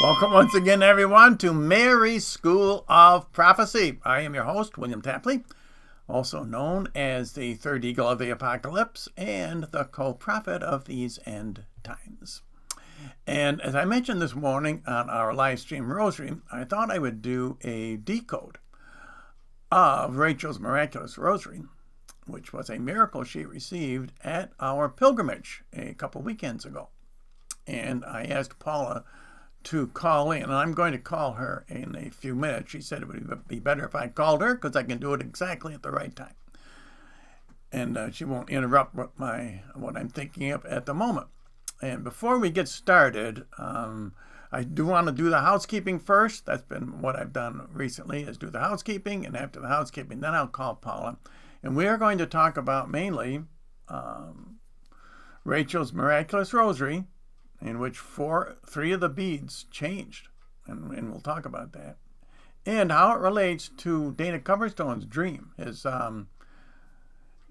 Welcome once again, everyone, to Mary's School of Prophecy. I am your host, William Tapley, also known as the third eagle of the apocalypse and the co-prophet of these end times. And as I mentioned this morning on our live stream rosary, I thought I would do a decode of Rachael's Miraculous Rosary, which was a miracle she received at our pilgrimage a couple weekends ago. And I asked Paula to call in. I'm going to call her in a few minutes. She said it would be better if I called her because I can do it exactly at the right time. And she won't interrupt what I'm thinking of at the moment. And before we get started, I do want to do the housekeeping first. That's been what I've done recently, is do the housekeeping. And after the housekeeping, then I'll call Paula. And we are going to talk about mainly Rachael's Miraculous Rosary, in which three of the beads changed, and we'll talk about that, and how it relates to Dana Coverstone's dream, his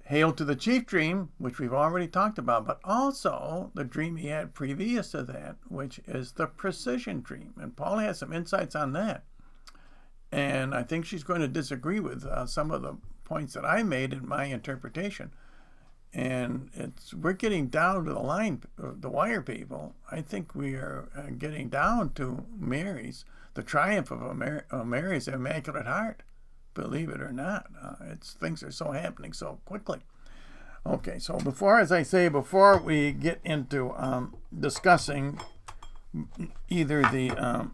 Hail to the Chief dream, which we've already talked about, but also the dream he had previous to that, which is the precision dream. And Paula has some insights on that, and I think she's going to disagree with some of the points that I made in my interpretation. And we're getting down to the wire, people. I think we are getting down to the triumph of Mary's Immaculate Heart, believe it or not. Things are so happening so quickly. Okay, so before we get into discussing either the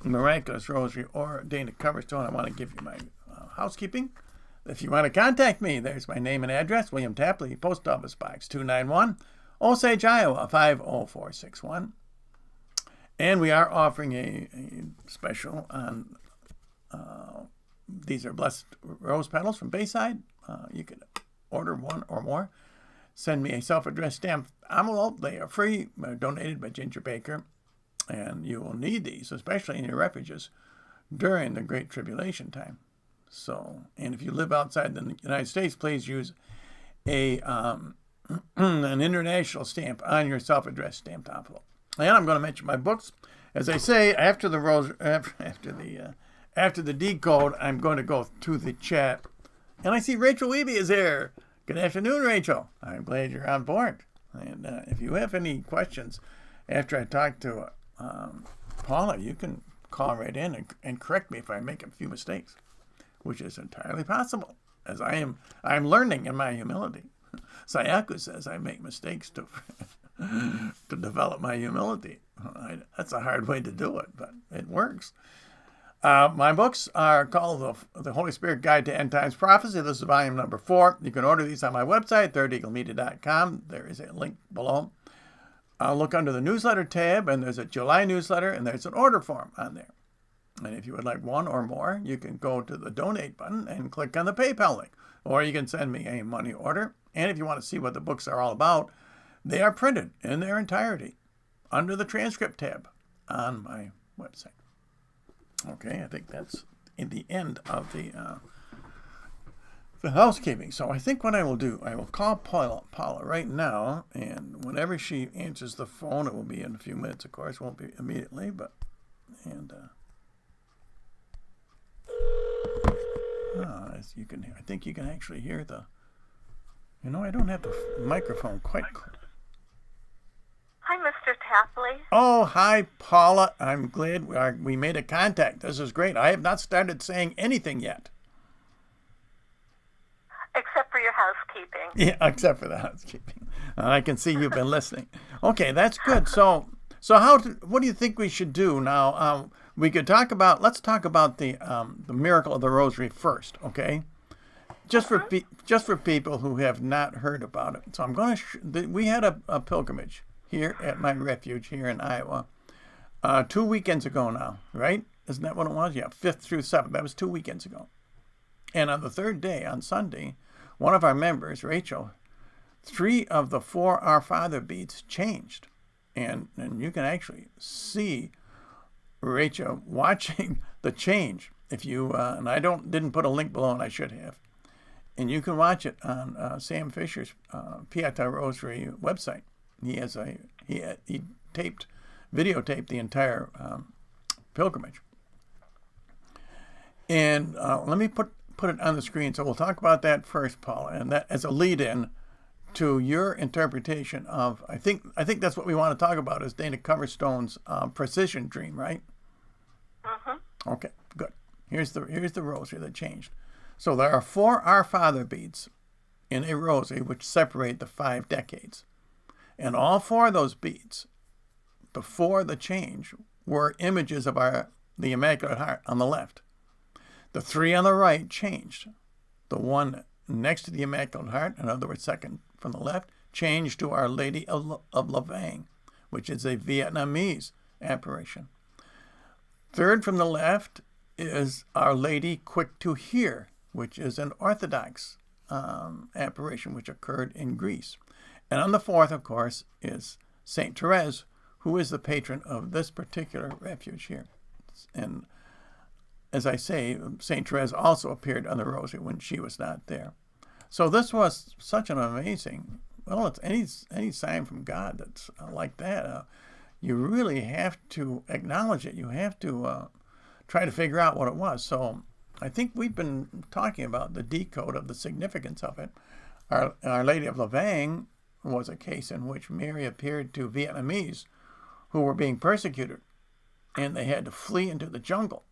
Miraculous Rosary or Dana Coverstone, I want to give you my housekeeping. If you want to contact me, there's my name and address, William Tapley, Post Office Box 291, Osage, Iowa, 50461. And we are offering a special on, these are blessed rose petals from Bayside. You can order one or more. Send me a self-addressed stamped envelope. They are free, donated by Ginger Baker. And you will need these, especially in your refuges, during the Great Tribulation time. So, and if you live outside the United States, please use an international stamp on your self-addressed stamped envelope. And I'm going to mention my books. As I say, after the decode, I'm going to go to the chat. And I see Rachael Weeby is here. Good afternoon, Rachael. I'm glad you're on board. And if you have any questions after I talk to Paula, you can call right in and correct me if I make a few mistakes, which is entirely possible, as I'm learning in my humility. Sayaku says I make mistakes to develop my humility. That's a hard way to do it, but it works. My books are called The Holy Spirit Guide to End Times Prophecy. This is volume number 4. You can order these on my website, thirdeaglemedia.com. There is a link below. Look under the newsletter tab, and there's a July newsletter, and there's an order form on there. And if you would like one or more, you can go to the donate button and click on the PayPal link. Or you can send me a money order. And if you want to see what the books are all about, they are printed in their entirety under the transcript tab on my website. Okay, I think that's in the end of the housekeeping. So I think what I will do, I will call Paula right now. And whenever she answers the phone, it will be in a few minutes, of course. It won't be immediately, but... I think you can actually hear I don't have the microphone quite close. Hi, Mr. Tapley. Oh, hi, Paula. I'm glad we made a contact. This is great. I have not started saying anything yet. Except for your housekeeping. Yeah, except for the housekeeping. I can see you've been listening. Okay, that's good. So what do you think we should do now? Let's talk about the miracle of the Rosary first, okay? Just for people who have not heard about it. So I'm going to. We had a pilgrimage here at my refuge here in Iowa 2 weekends ago now, right? Isn't that what it was? Yeah, 5th through 7th. That was 2 weekends ago. And on the third day, on Sunday, one of our members, Rachael, 3 of the 4 Our Father beads changed, and you can actually see Rachael watching the change. If you and I didn't put a link below, and I should have. And you can watch it on Sam Fisher's Pietà Rosary website. He videotaped the entire pilgrimage. And let me put it on the screen. So we'll talk about that first, Paula, and that as a lead-in to your interpretation of, I think that's what we want to talk about, is Dana Coverstone's precision dream, right? Okay, good. Here's the rosary that changed. So there are 4 Our Father beads in a rosary which separate the 5 decades. And all 4 of those beads, before the change, were images of the Immaculate Heart on the left. The 3 on the right changed. The one next to the Immaculate Heart, in other words, second from the left, changed to Our Lady of Lavang, which is a Vietnamese apparition. Third from the left is Our Lady Quick to Hear, which is an Orthodox apparition which occurred in Greece. And on the fourth, of course, is Saint Therese, who is the patron of this particular refuge here. And as I say, Saint Therese also appeared on the rosary when she was not there. So this was such an amazing, well, it's any sign from God that's like that. You really have to acknowledge it. You have to try to figure out what it was. So I think we've been talking about the decode of the significance of it. Our Lady of Lavang was a case in which Mary appeared to Vietnamese who were being persecuted, and they had to flee into the jungle.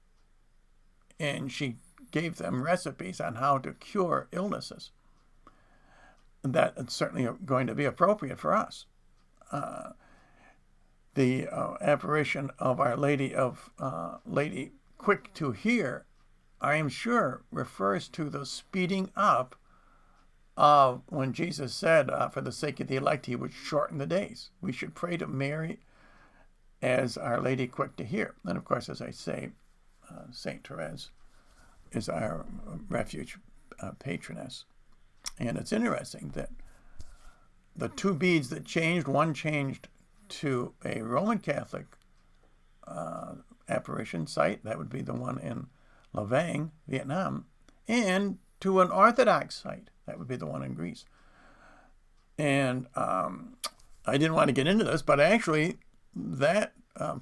And she gave them recipes on how to cure illnesses. That's certainly going to be appropriate for us. The apparition of Our Lady of Lady Quick to Hear, I am sure, refers to the speeding up of when Jesus said, for the sake of the elect, he would shorten the days. We should pray to Mary as Our Lady Quick to Hear. And of course, as I say, Saint Therese is our refuge patroness. And it's interesting that the 2 beads that changed, one changed to a Roman Catholic apparition site, that would be the one in Lavang, Vietnam, and to an Orthodox site, that would be the one in Greece. And I didn't want to get into this, but actually that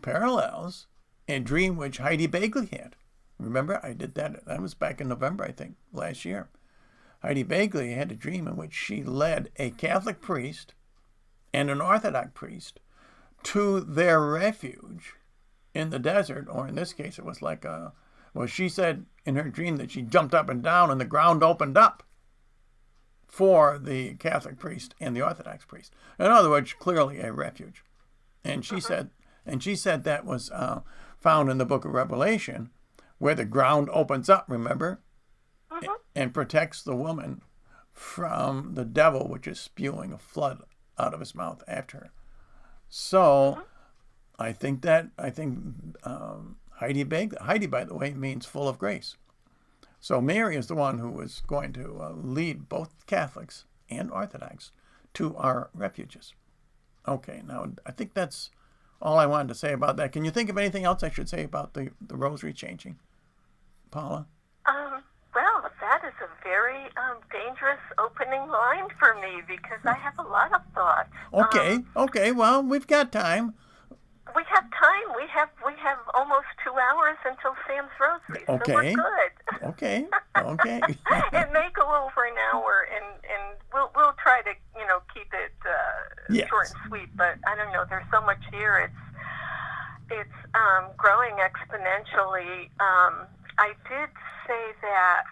parallels a dream which Heidi Bagley had. Remember, I did that. That was back in November, I think, last year. Heidi Bagley had a dream in which she led a Catholic priest and an Orthodox priest to their refuge in the desert, or in this case, it was like she said in her dream that she jumped up and down and the ground opened up for the Catholic priest and the Orthodox priest. In other words, clearly a refuge. And she said that was found in the book of Revelation, where the ground opens up, remember, and protects the woman from the devil, which is spewing a flood out of his mouth after her. So I think Heidi, by the way, means full of grace. So Mary is the one who was going to lead both Catholics and Orthodox to our refuges. Okay, now I think that's all I wanted to say about that. Can you think of anything else I should say about the rosary changing, Paula? Well, that is a very dangerous opening line for me because I have a lot of thoughts. Okay. Well, we've got time. We have time. We have almost 2 hours until Sam's Rosary, so we're good. Okay. It may go over an hour, and we'll try to keep it short and sweet. But I don't know. There's so much here. It's growing exponentially. I did say that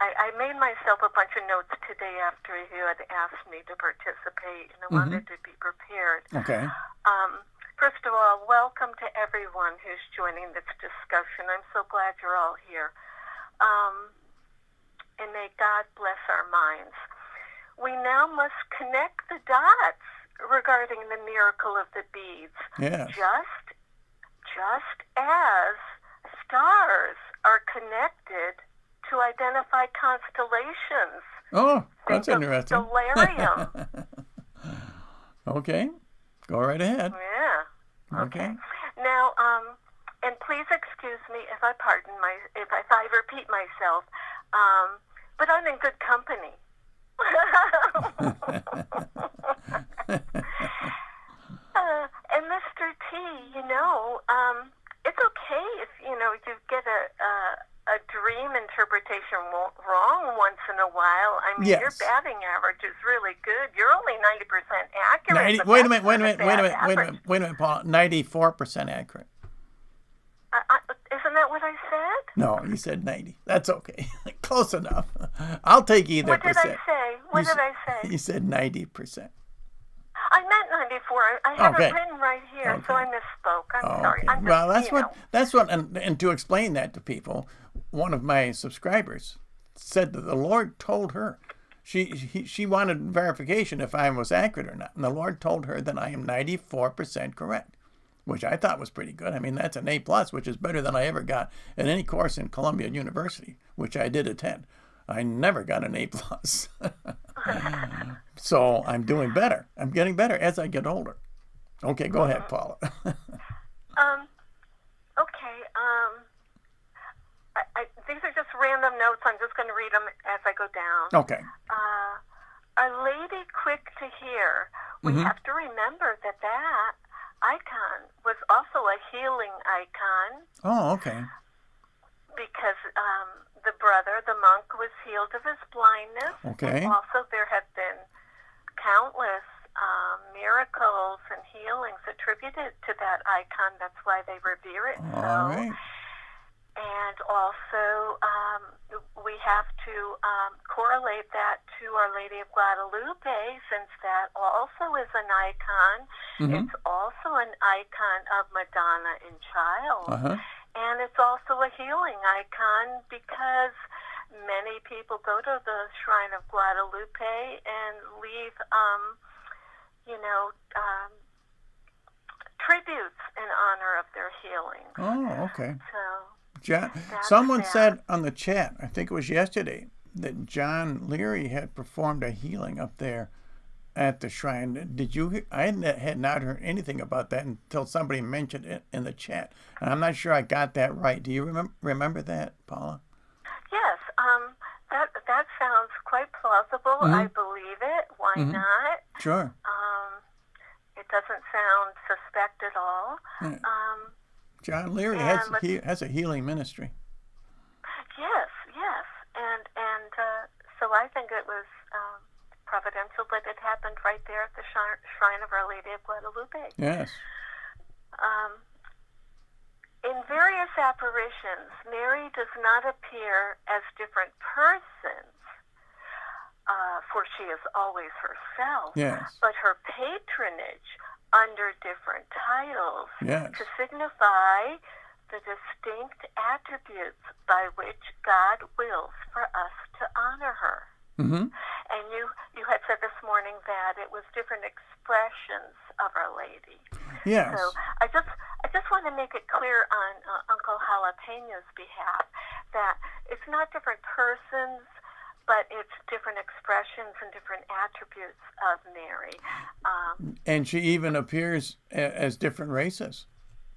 I made myself a bunch of notes today after you had asked me to participate, and I wanted to be prepared. Okay. First of all, welcome to everyone who's joining this discussion. I'm so glad you're all here. And may God bless our minds. We now must connect the dots regarding the miracle of the beads. Yeah. Just as stars are connected to identify constellations. Oh, that's interesting. Stellarium. Okay, go right ahead. Yeah. Okay. Now, and please excuse me if I repeat myself, but I'm in good company. And Mr. T, it's okay if, you get a dream interpretation wrong once in a while. I mean, Yes. your batting average is really good. You're only 90% accurate. Wait a minute, Paula. 94% accurate. Isn't that what I said? No, you said 90. That's okay. Close enough. I'll take either What did percent. I say? What did I say? You said 90%. I meant 94. I have it written right here, so I misspoke. I'm sorry. Okay. Well, that's what, and to explain that to people, one of my subscribers said that the Lord told her, she wanted verification if I was accurate or not, and the Lord told her that I am 94% correct, which I thought was pretty good. I mean, that's an A+, which is better than I ever got in any course in Columbia University, which I did attend. I never got an A+. So I'm doing better. I'm getting better as I get older. Okay, go ahead, Paula. These are just random notes. I'm just going to read them as I go down. Okay. Our Lady Quick to Hear. We have to remember that icon was also a healing icon. Oh, okay. Because the monk, was healed of his blindness. Okay. And also, there have been countless miracles and healings attributed to that icon. That's why they revere it so. All right. And also, we have to correlate that to Our Lady of Guadalupe, since that also is an icon. It's also an icon of Madonna and Child. And it's also a healing icon because many people go to the Shrine of Guadalupe and leave, tributes in honor of their healing. Oh, okay. So, someone said on the chat, I think it was yesterday, that John Leary had performed a healing up there at the shrine. Did you? I had not heard anything about that until somebody mentioned it in the chat, and I'm not sure I got that right. Do you remember that, Paula? Yes. That sounds quite plausible. I believe it. Why not? Sure. It doesn't sound suspect at all. John Leary has a healing ministry. Yes, and so I think it was providential that it happened right there at the Shrine of Our Lady of Guadalupe. Yes. In various apparitions, Mary does not appear as different persons, for she is always herself. Yes. But her patronage under different titles Yes. to signify the distinct attributes by which God wills for us to honor her. And you had said this morning that it was different expressions of Our Lady. Yes. So I just want to make it clear on Uncle Jalapeño's behalf that it's not different persons, but it's different expressions and different attributes of Mary. And she even appears as different races.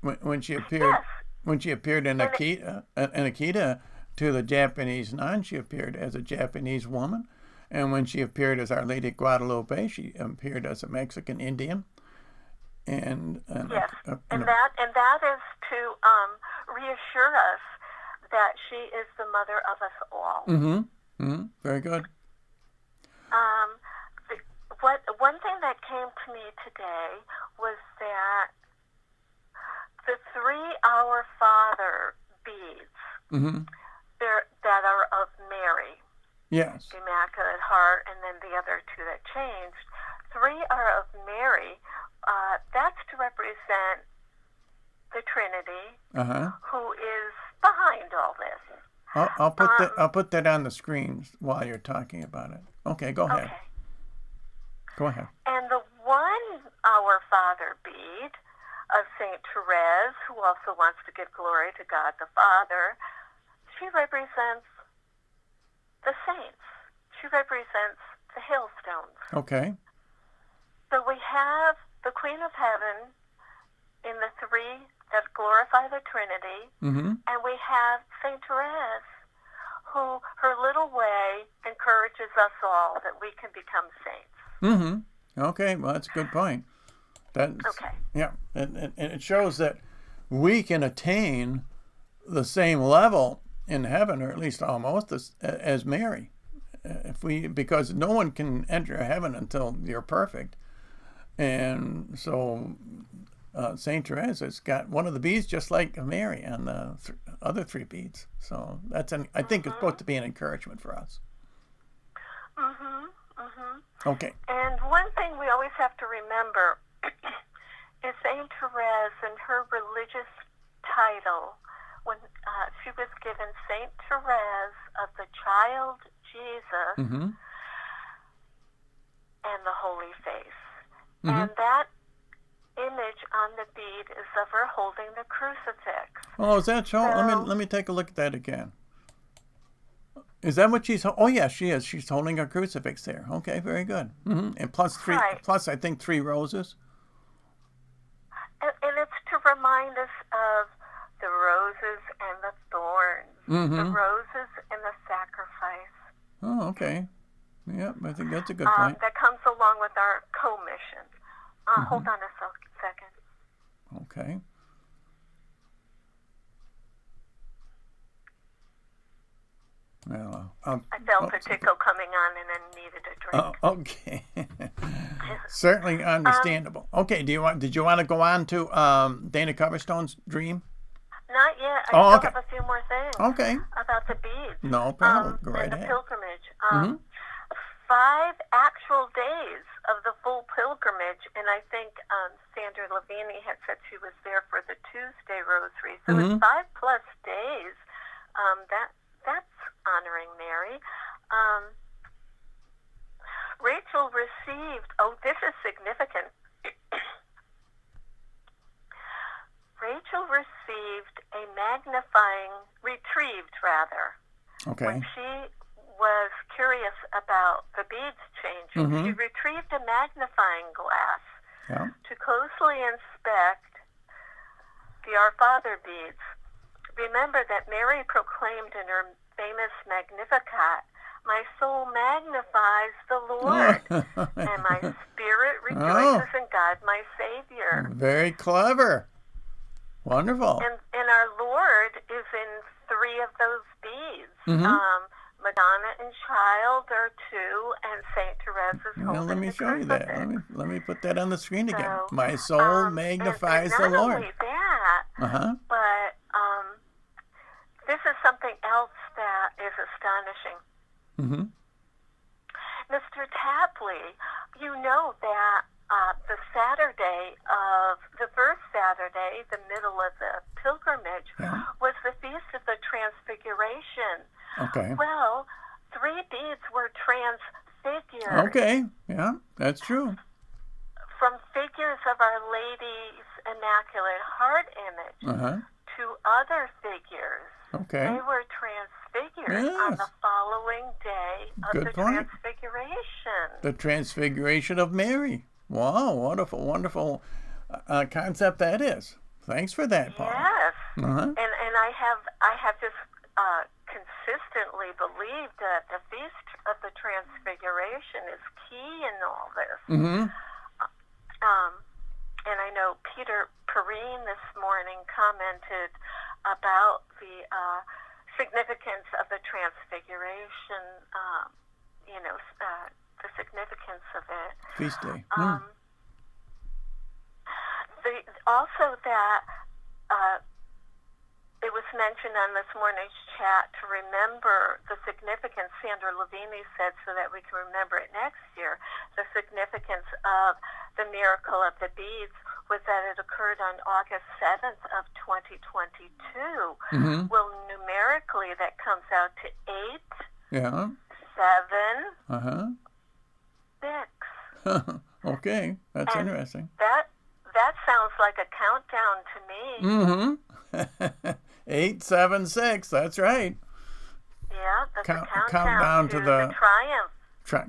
When she appeared, Yes. when she appeared in Akita to the Japanese nun, she appeared as a Japanese woman, and when she appeared as Our Lady of Guadalupe, she appeared as a Mexican Indian. And yes, and that is to reassure us that she is the mother of us all. Very good. One thing that came to me today was that the 3 Our Father beads that are of Mary, Yes. the Immaculate Heart, and then the other 2 that changed. 3 are of Mary. That's to represent the Trinity, who is behind all this. I'll put that on the screen while you're talking about it. Okay, go ahead. Okay. Go ahead. And the 1 Our Father bead of Saint Therese, who also wants to give glory to God the Father, she represents the saints. She represents the hailstones. Okay. So we have the Queen of Heaven in the 3 that glorify the Trinity, and we have Saint Therese, who her little way encourages us all that we can become saints. Okay, well, that's a good point. Okay. Yeah, and it shows that we can attain the same level in heaven, or at least almost as Mary. Because no one can enter heaven until you're perfect. And so St. Teresa's got one of the beads just like Mary and the other 3 beads. So I think it's supposed to be an encouragement for us. Okay. And one thing we always have to remember is St. Therese and her religious title, when she was given St. Therese of the Child Jesus and the Holy Face. And that image on the bead is of her holding the crucifix. Oh, is that so? Let me take a look at that again. Is that what she's? Oh, yeah, she is. She's holding a crucifix there. Okay, very good. And plus I think 3 roses. And it's to remind us of the roses and the thorns, the roses and the sacrifice. Oh, okay. Yeah, I think that's a good point. That comes along with our commission. Hold on a second. Okay. Well, I felt a tickle coming on and then needed a drink. Oh, okay. Certainly understandable. Okay, did you want to go on to Dana Coverstone's dream? Not yet. I still have a few more things. Okay. About the beads. No problem. Go right and ahead. The pilgrimage. 5 actual days of the full pilgrimage, and I think Sandra Lavini had said she was there for the Tuesday Rosary. So it's 5+ days. That's honoring Mary. Rachael received. Oh, this is significant. Rachel retrieved Okay. when she was curious about the beads changing. She retrieved a magnifying glass to closely inspect the Our Father beads. Remember that Mary proclaimed in her famous Magnificat, "My soul magnifies the Lord, and my spirit rejoices in God, my Savior." Very clever. Wonderful. And our Lord is in 3 of those beads. Madonna and Child are 2, and St. Teresa's holding Well, let me the show you that. crucifix. Let me put that on the screen again. My soul magnifies the and Lord. Not only that, but this is something else that is astonishing. Mr. Tapley, you know that the first Saturday, the middle of the pilgrimage, was the Feast of the Transfiguration. Okay. Well, 3 beads were transfigured. Okay. Yeah, that's true. From figures of Our Lady's Immaculate Heart image to other figures. Okay. They were transfigured on the following day of the Transfiguration. The Transfiguration of Mary. Wow, wonderful concept that is. Thanks for that, Paula. Yes. And I have just consistently believed that the Feast of the Transfiguration is key in all this. And I know Peter Perrine this morning commented about the significance of the Transfiguration, the significance of it. Feast day. Also that it was mentioned on this morning's chat to remember the significance, Sandra Lavini said, so that we can remember it next year, the significance of the miracle of the beads was that it occurred on August 7th of 2022. Well, numerically, that comes out to 8, 7, 6. Okay, that's interesting. That sounds like a countdown to me. 8, 7, 6. That's right. Yeah, that's a countdown to the triumph.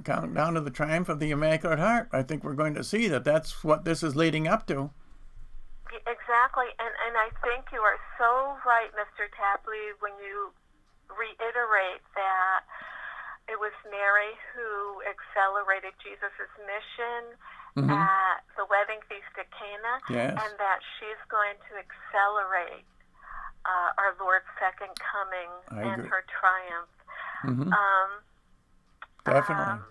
Countdown to the triumph of the Immaculate Heart. I think we're going to see that's what this is leading up to. Exactly, and I think you are so right, Mr. Tapley, when you reiterate that it was Mary who accelerated Jesus' mission, at the wedding feast at Cana, Yes. and that she's going to accelerate our Lord's second coming I and agree. her triumph. Mm-hmm. Definitely.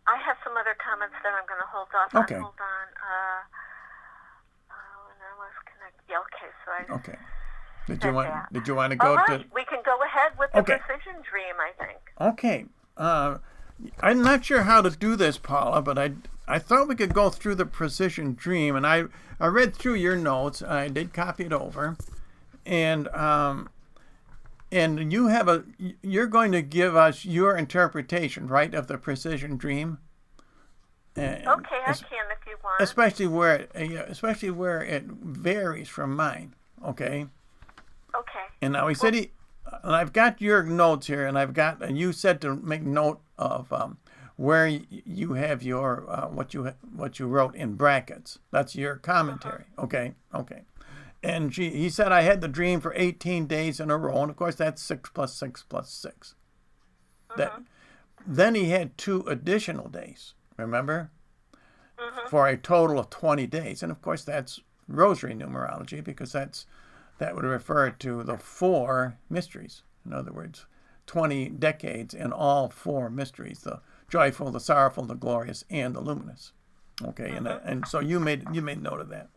I have some other comments that I'm going to hold off Okay. on. Hold on. When I was connected. Yeah, okay, so I Okay. Did said you want? that. Did you want to All go right, to? we can go ahead with the Okay. precision dream, I think. Okay. I'm not sure how to do this, Paula, but I thought we could go through the precision dream, and I read through your notes. I did copy it over, and you're going to give us your interpretation, right, of the precision dream. Okay, I can if you want. Especially where it varies from mine. Okay. Okay. And now he said and I've got your notes here, and you said to make note of where you have your what you wrote in brackets. That's your commentary. Okay. And he said I had the dream for 18 days in a row, and of course that's 6 + 6 + 6. Then he had 2 additional days. Remember? For a total of 20 days, and of course that's rosary numerology because that would refer to the 4 mysteries. In other words, 20 decades in all 4 mysteries: the joyful, the sorrowful, the glorious, and the luminous. Okay, and so you made note of that.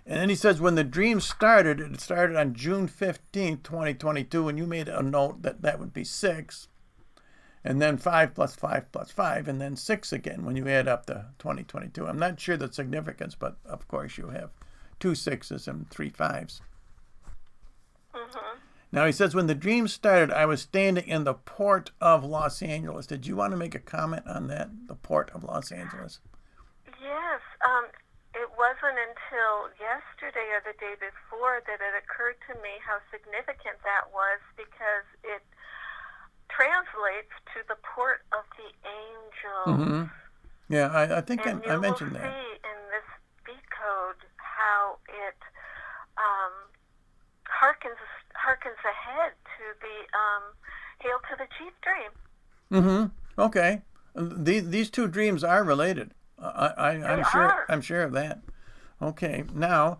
And then he says when the dream started, it started on June 15th, 2022, and you made a note that would be 6, and then 5 + 5 + 5, and then 6 again when you add up the 2022. I'm not sure the significance, but of course you have 2 6s and 3 5s. Now he says, when the dream started, I was standing in the port of Los Angeles. Did you want to make a comment on that, the port of Los Angeles? Yes. It wasn't until yesterday or the day before that it occurred to me how significant that was, because it translates to the port of the angels. Yeah, I think I mentioned that. And you will see in this Decode how it harkens ahead to the Hail to the Chief dream. Okay. These 2 dreams are related. I'm sure of that. Okay. Now,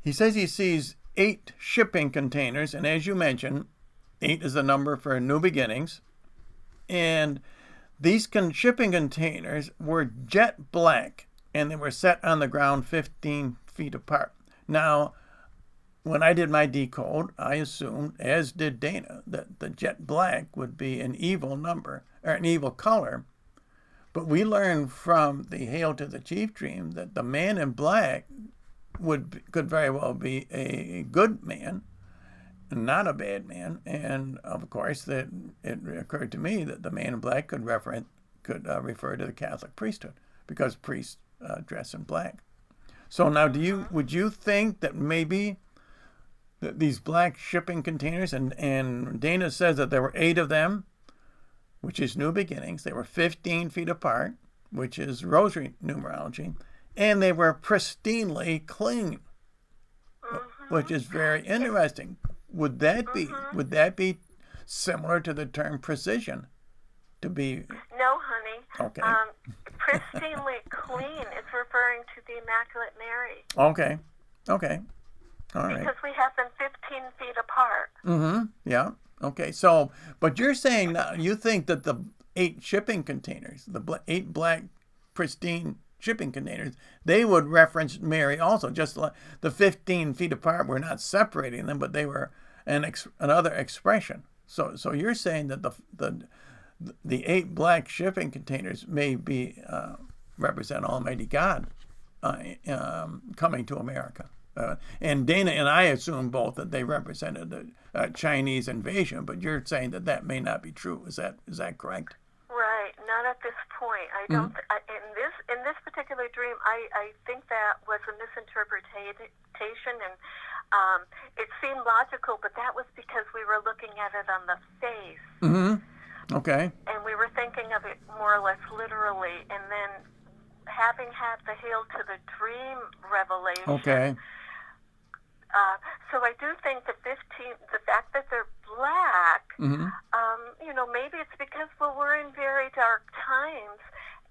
he says he sees 8 shipping containers, and as you mentioned, 8 is the number for new beginnings. And these shipping containers were jet black, and they were set on the ground 15 feet apart. Now, when I did my decode, I assumed, as did Dana, that the jet black would be an evil number, or an evil color. But we learned from the Hail to the Chief dream that the man in black could very well be a good man, not a bad man. And of course, that it occurred to me that the man in black could refer to the Catholic priesthood, because priests dress in black. So now, would you think that maybe that these black shipping containers, and Dana says that there were 8 of them, which is new beginnings. They were 15 feet apart, which is rosary numerology, and they were pristinely clean, which is very interesting. Would that be similar to the term precision? To be No, honey. Okay. Pristinely clean is referring to the Immaculate Mary. Okay. All right. Because we have them 15 feet apart. Yeah. Okay. So, but you're saying now you think that the 8 shipping containers, the 8 black pristine shipping containers, they would reference Mary also. Just like the 15 feet apart, we're not separating them, but they were another expression. So you're saying that the 8 black shipping containers may be represent Almighty God coming to America. And Dana and I assume both that they represented the Chinese invasion, but you're saying that may not be true. Is that correct? Right. Not at this point. I don't. In this particular dream, I think that was a misinterpretation, and it seemed logical, but that was because we were looking at it on the face. Okay. And we were thinking of it more or less literally, and then having had the Hail to the Dream revelation. Okay. So I do think the fact that they're black, Mm-hmm. Maybe it's because, we're in very dark times,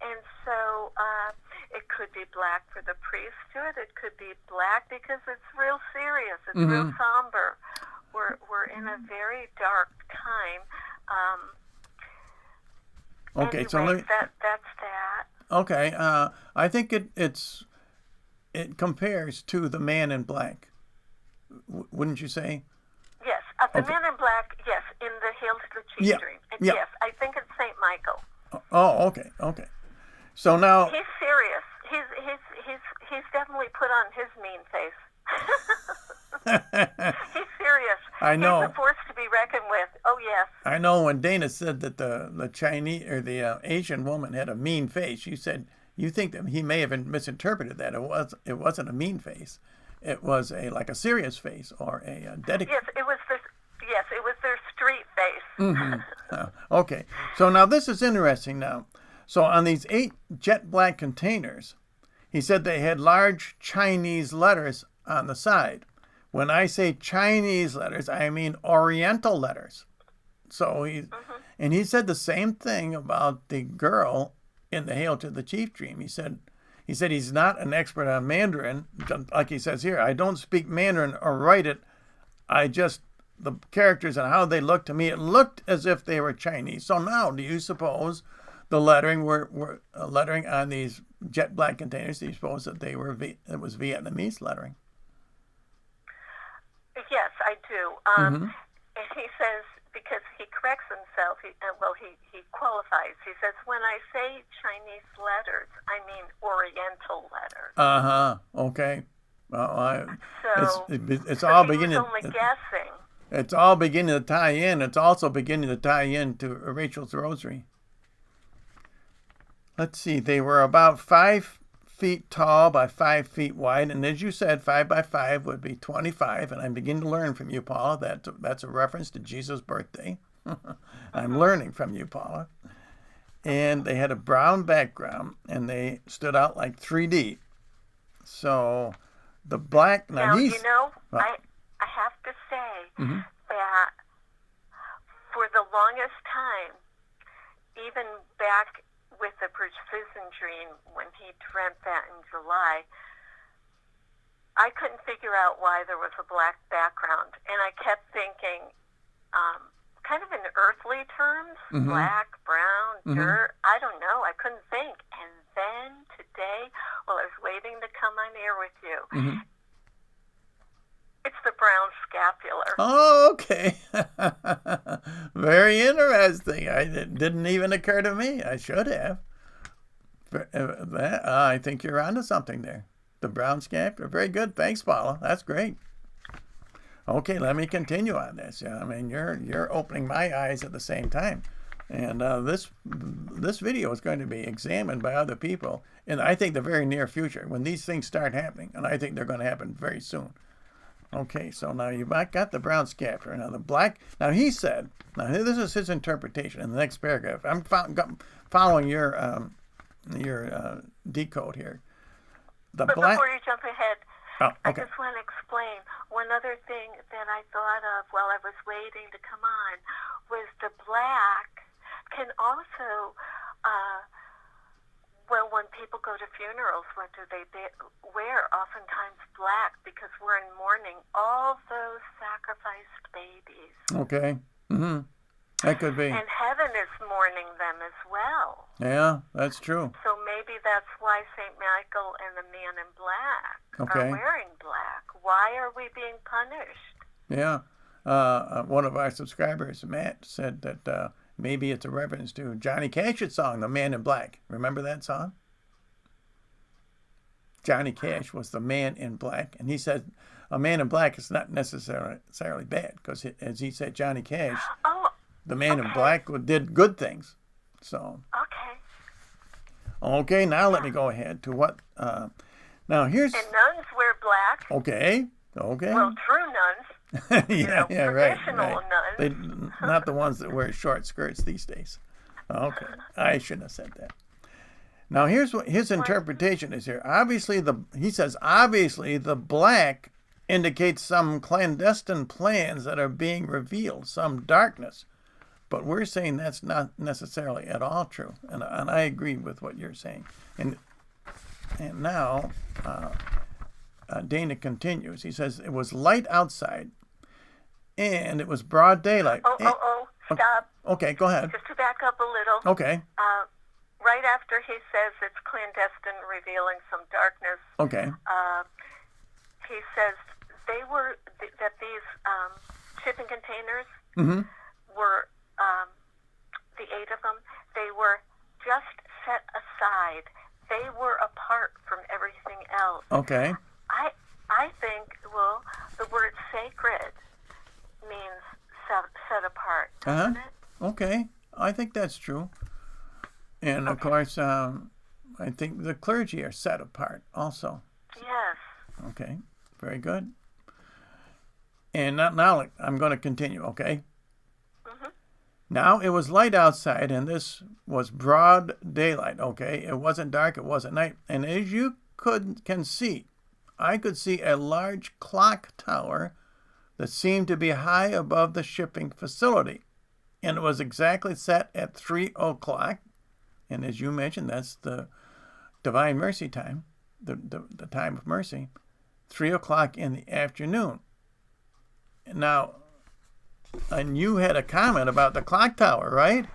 and so it could be black for the priesthood. It could be black because it's real serious. It's real somber. We're in a very dark time. Okay, anyway, so that's that. Okay, I think it compares to the Man in Black. Wouldn't you say? Yes, the Okay. Man in Black. Yes, in the Hail to the Chief Yeah, Dream. And yeah. Yes, I think it's Saint Michael. Oh, okay. So now, He's serious. He's definitely put on his mean face. He's serious. I know. He's a force to be reckoned with. Oh yes. I know when Dana said that the Chinese or the Asian woman had a mean face, you said you think that he may have misinterpreted that. It wasn't a mean face. It was like a serious face or a dedicated. Yes, it was their street face. Mm-hmm. Okay, so now this is interesting now. So on these 8 jet black containers, he said they had large Chinese letters on the side. When I say Chinese letters, I mean Oriental letters. So he said the same thing about the girl in the Hail to the Chief Dream. He said he's not an expert on Mandarin, like he says here. I don't speak Mandarin or write it. The characters and how they looked to me, it looked as if they were Chinese. So now, do you suppose the lettering were lettering on these jet black containers? Do you suppose that it was Vietnamese lettering? Yes, I do. And he says, because he corrects himself, he qualifies. He says, when I say Chinese letters, I mean Oriental letters. Okay. Well, So it's all he beginning. was only guessing. It's all beginning to tie in. It's also beginning to tie in to Rachel's Rosary. Let's see. They were about 5 feet tall by 5 feet wide, and as you said, 5 by 5 would be 25. And I'm beginning to learn from you, Paula. That's a reference to Jesus' birthday. I'm learning from you, Paula. And they had a brown background, and they stood out like 3D. So the black. Now I have to say that for the longest time, even back with the precision dream when he dreamt that in July, I couldn't figure out why there was a black background, and I kept thinking, kind of in earthly terms, black, brown, dirt. I don't know. I couldn't think, and then today, while I was waiting to come on air with you. It's the brown scapular. Oh, okay. Very interesting. It didn't even occur to me. I should have. I think you're onto something there. The brown scapular. Very good. Thanks, Paula. That's great. Okay, let me continue on this. I mean, you're opening my eyes at the same time. And this video is going to be examined by other people in, I think, the very near future when these things start happening. And I think they're going to happen very soon. Okay, so now you've got the brown scapular. Now the black. Now he said. Now this is his interpretation in the next paragraph. I'm following your decode here. But before you jump ahead, okay. I just want to explain one other thing that I thought of while I was waiting to come on was the black can also. Well, when people go to funerals, what do they wear? Oftentimes black, because we're in mourning all those sacrificed babies. Okay. That could be. And heaven is mourning them as well. Yeah, that's true. So maybe that's why St. Michael and the Man in Black are wearing black. Why are we being punished? Yeah. One of our subscribers, Matt, said that maybe it's a reference to Johnny Cash's song, The Man in Black. Remember that song? Johnny Cash was the Man in Black. And he said a man in black is not necessarily bad because, as he said, Johnny Cash, the Man in Black did good things. So. Okay, now let me go ahead to what. Now here's. And nuns wear black. Okay. Well, true nuns. Traditional nuns. Not the ones that wear short skirts these days. Okay, I shouldn't have said that. Now here's what his interpretation is here. He says obviously the black indicates some clandestine plans that are being revealed, some darkness. But we're saying that's not necessarily at all true. And I agree with what you're saying. And now Dana continues. He says, it was light outside and it was broad daylight. Stop. Okay, go ahead. Just to back up a little. Okay. Right after he says it's clandestine, revealing some darkness. Okay. He says that these shipping containers were, the 8 of them, they were just set aside. They were apart from everything else. Okay. I think, well, the word sacred means set apart, doesn't it? Okay. I think that's true. And, of course, I think the clergy are set apart also. Yes. Okay. Very good. And now I'm going to continue, okay? Now it was light outside, and this was broad daylight, okay? It wasn't dark, it wasn't night. And as you can see, I could see a large clock tower that seemed to be high above the shipping facility. And it was exactly set at 3 o'clock. And as you mentioned, that's the Divine Mercy time, the time of mercy, 3 o'clock in the afternoon. Now, and you had a comment about the clock tower, right?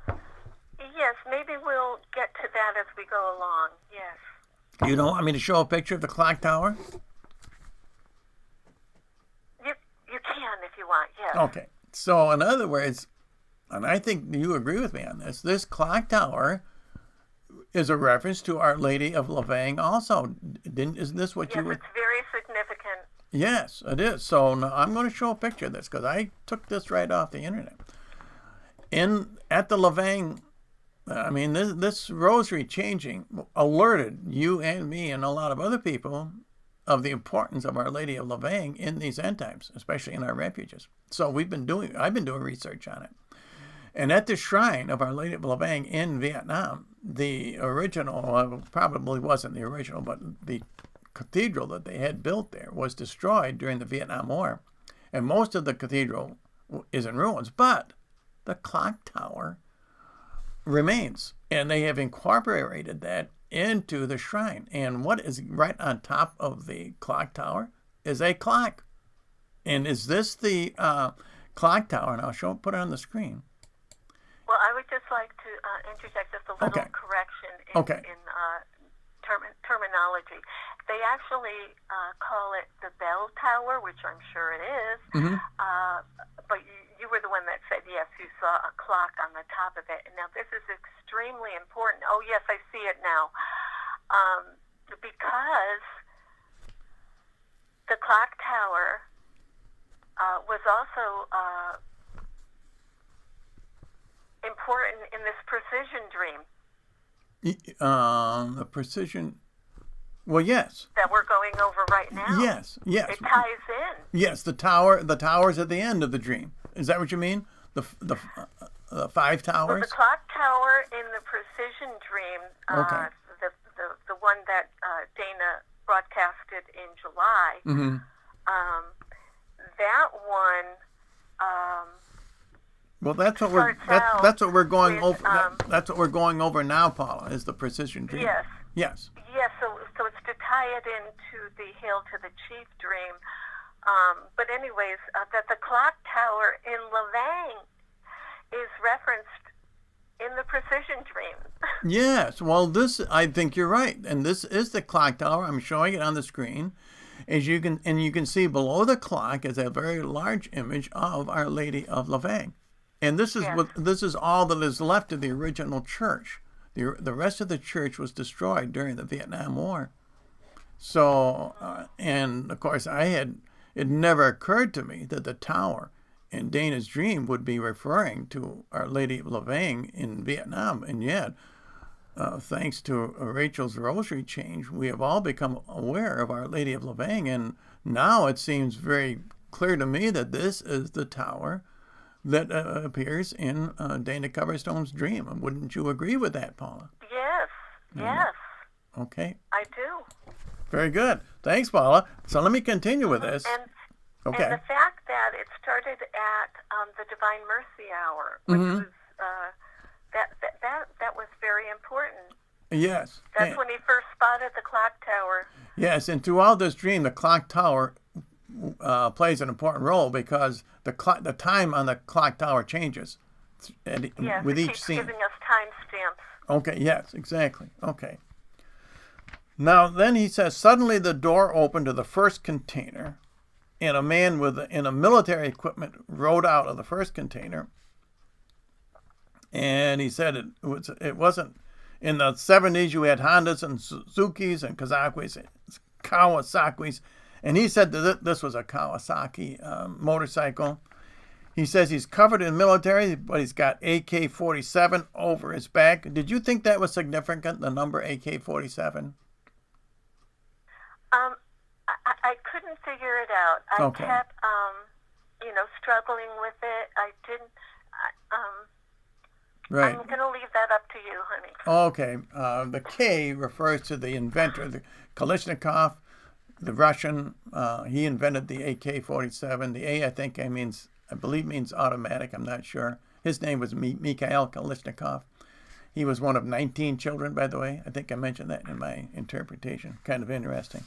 Yes, maybe we'll get to that as we go along, yes. You don't want me to show a picture of the clock tower? You can if you want, yes. Okay. So, in other words, and I think you agree with me on this clock tower is a reference to Our Lady of Lavang also. Isn't this what you were... Yes, it's very significant. Yes, it is. So now I'm going to show a picture of this because I took this right off the internet. At the Lavang, I mean, this rosary changing alerted you and me and a lot of other people of the importance of Our Lady of Lavang in these end times, especially in our refuges. So I've been doing research on it. And at the shrine of Our Lady of Lavang in Vietnam, the original, probably wasn't the original, but the cathedral that they had built there was destroyed during the Vietnam War. And most of the cathedral is in ruins, but the clock tower remains. And they have incorporated that into the shrine. And what is right on top of the clock tower is a clock. And is this the clock tower? And I'll put it on the screen. Well, I would just like to interject just a little correction in terminology. They actually call it the bell tower, which I'm sure it is. But you were the one that said, yes, you saw a clock on the top of it. Now, this is extremely important. Oh, yes, I see it now. Because the clock tower was also important in this precision dream. The precision... Well, yes. That we're going over right now. Yes. It ties in. Yes, the tower's at the end of the dream. Is that what you mean? The 5 towers? Well, the clock tower in the precision dream, the one that Dana broadcasted in July, that one... well, that's what we're going over. That's what we're going over now, Paula. Is the precision dream? Yes. Yes. Yes. So it's to tie it into the Hail to the Chief dream. But anyways, that the clock tower in Lavang is referenced in the precision dream. Yes. Well, I think you're right, and this is the clock tower. I'm showing it on the screen. You can see below the clock is a very large image of Our Lady of Lavang. And this is all that is left of the original church. The rest of the church was destroyed during the Vietnam War. So, and of course, it never occurred to me that the tower in Dana's dream would be referring to Our Lady of Lavang in Vietnam. And yet, thanks to Rachael's rosary change, we have all become aware of Our Lady of Lavang. And now it seems very clear to me that this is the tower that appears in Dana Coverstone's dream. Wouldn't you agree with that, Paula? Yes. Okay. I do. Very good. Thanks, Paula. So let me continue with this. Okay. And the fact that it started at the Divine Mercy Hour, which was that was very important. Yes. That's when he first spotted the clock tower. Yes, and throughout this dream, the clock tower plays an important role because the time on the clock tower changes with each scene. Giving us timestamps. Okay. Yes. Exactly. Okay. Now then, he says suddenly the door opened to the first container, and a man in a military equipment rode out of the first container. And he said it wasn't. In the 70s, you had Hondas and Suzukis and Kawasaki's. And he said that this was a Kawasaki motorcycle. He says he's covered in military, but he's got AK-47 over his back. Did you think that was significant, the number AK-47? I couldn't figure it out. I kept, struggling with it. I didn't... Right. I'm going to leave that up to you, honey. Okay. The K refers to the inventor, the Kalashnikov, the Russian. He invented the AK-47. The A, I believe means automatic. I'm not sure. His name was Mikhail Kalashnikov. He was one of 19 children, by the way. I think I mentioned that in my interpretation. Kind of interesting.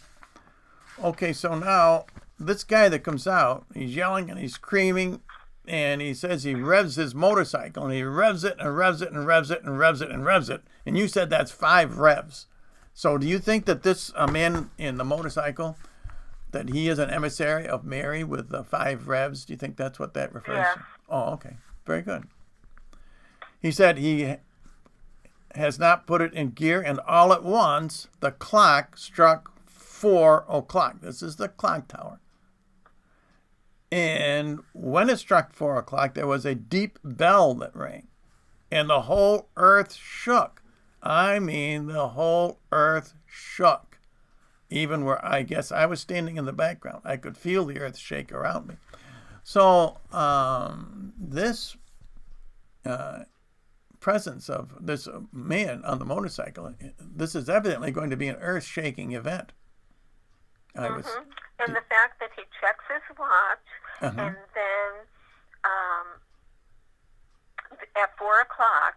Okay, so now this guy that comes out, he's yelling and he's screaming. And he says he revs his motorcycle, and he revs it and revs it and revs it and revs it and revs it. And you said that's 5 revs. So do you think that this man in the motorcycle, that he is an emissary of Mary with the 5 revs? Do you think that's what that refers to? Oh, okay. Very good. He said he has not put it in gear, and all at once the clock struck 4 o'clock. This is the clock tower. And when it struck 4 o'clock, there was a deep bell that rang, and the whole earth shook. I mean, the whole earth shook. Even where I guess I was standing in the background, I could feel the earth shake around me. So this presence of this man on the motorcycle, this is evidently going to be an earth-shaking event. And the fact that he checks his watch, and then at 4 o'clock,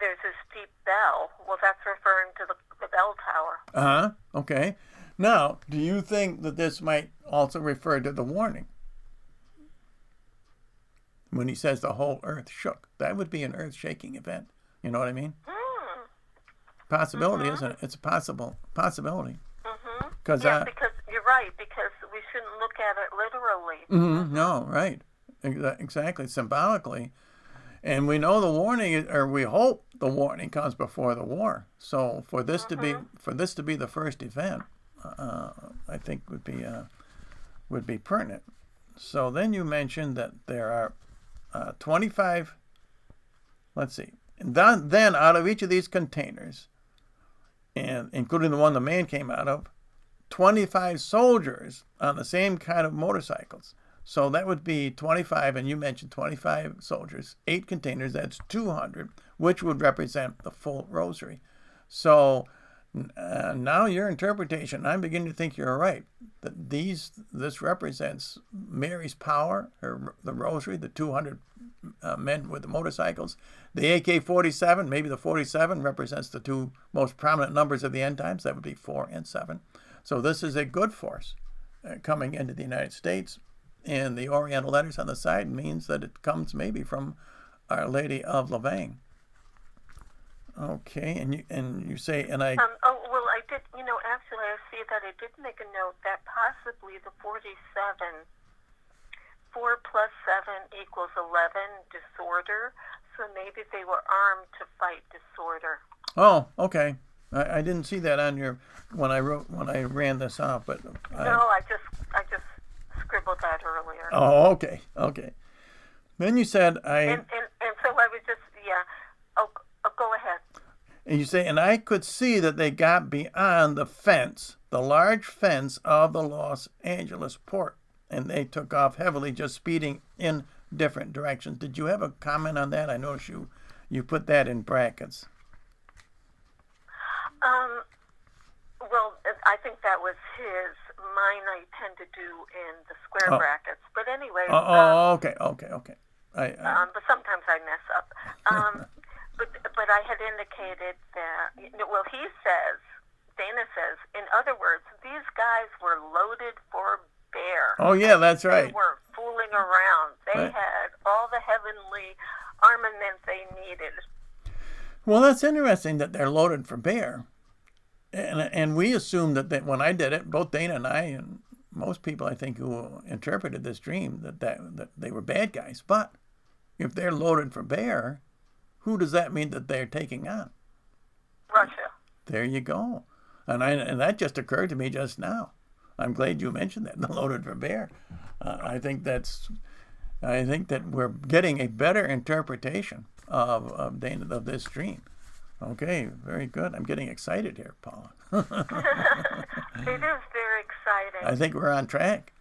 there's this deep bell. Well, that's referring to the bell tower. Okay. Now, do you think that this might also refer to the warning? When he says the whole earth shook, that would be an earth-shaking event. You know what I mean? Possibility, isn't it? It's a possibility. Because you're right, because we shouldn't look at it literally. No, right. Exactly, symbolically. And we know the warning, or we hope the warning comes before the war. So for this to be the first event, I think would be pertinent. So then you mentioned that there are 25. Let's see. And then out of each of these containers, and including the one the man came out of, 25 soldiers on the same kind of motorcycles. So that would be 25, and you mentioned 25 soldiers, 8 containers, that's 200, which would represent the full rosary. So now your interpretation, I'm beginning to think you're right, that this represents Mary's power, the rosary, the 200 men with the motorcycles. The AK-47, maybe the 47, represents the 2 most prominent numbers of the end times. That would be 4 and 7. So this is a good force coming into the United States, and the Oriental letters on the side means that it comes maybe from Our Lady of Louvain. Okay, and you say, and I... I did, actually I see that I did make a note that possibly the 47, 4 plus 7 equals 11, disorder, so maybe they were armed to fight disorder. Oh, okay. I didn't see that on your when I ran this off, but no, I just scribbled that earlier. Oh, okay. Then you said and so I was just go ahead. And you say, and I could see that they got beyond the fence, the large fence of the Los Angeles port, and they took off heavily, just speeding in different directions. Did you have a comment on that? I noticed you put that in brackets. Well, I think that was his. Mine I tend to do in the square brackets. But anyway. Okay. But sometimes I mess up. But I had indicated that, well, he says, Dana says, in other words, these guys were loaded for bear. Oh, yeah, that's right. They weren't fooling around. They had all the heavenly armament they needed. Well, that's interesting that they're loaded for bear. And we assumed that when I did it, both Dana and I and most people, I think, who interpreted this dream, that they were bad guys. But if they're loaded for bear, who does that mean that they're taking on? Russia. There you go. And that just occurred to me just now. I'm glad you mentioned that, the loaded for bear. I think that we're getting a better interpretation of this dream. Okay, very good. I'm getting excited here, Paula. It is very exciting. I think we're on track.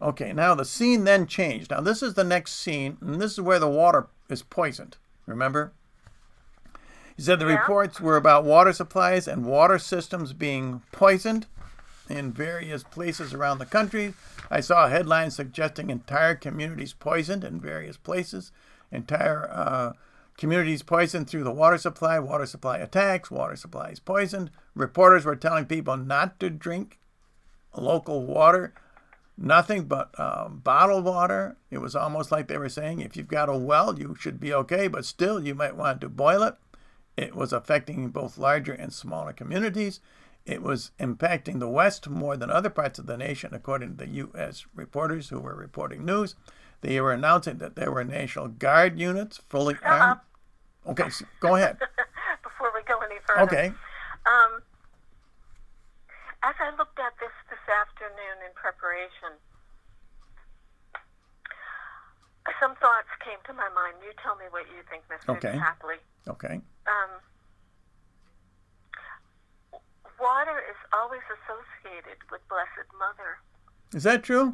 Okay, now the scene then changed. Now this is the next scene, and this is where the water is poisoned. Remember? He said the reports were about water supplies and water systems being poisoned in various places around the country. I saw headlines suggesting entire communities poisoned in various places. Entire communities poisoned through the water supply attacks, water supplies poisoned. Reporters were telling people not to drink local water, nothing but bottled water. It was almost like they were saying, if you've got a well, you should be okay, but still you might want to boil it. It was affecting both larger and smaller communities. It was impacting the West more than other parts of the nation, according to the U.S. reporters who were reporting news. They were announcing that there were National Guard units fully armed. Okay, so go ahead. Before we go any further. Okay. As I looked at this afternoon in preparation, some thoughts came to my mind. You tell me what you think, Mr. Tapley. Okay. Water is always associated with Blessed Mother. Is that true?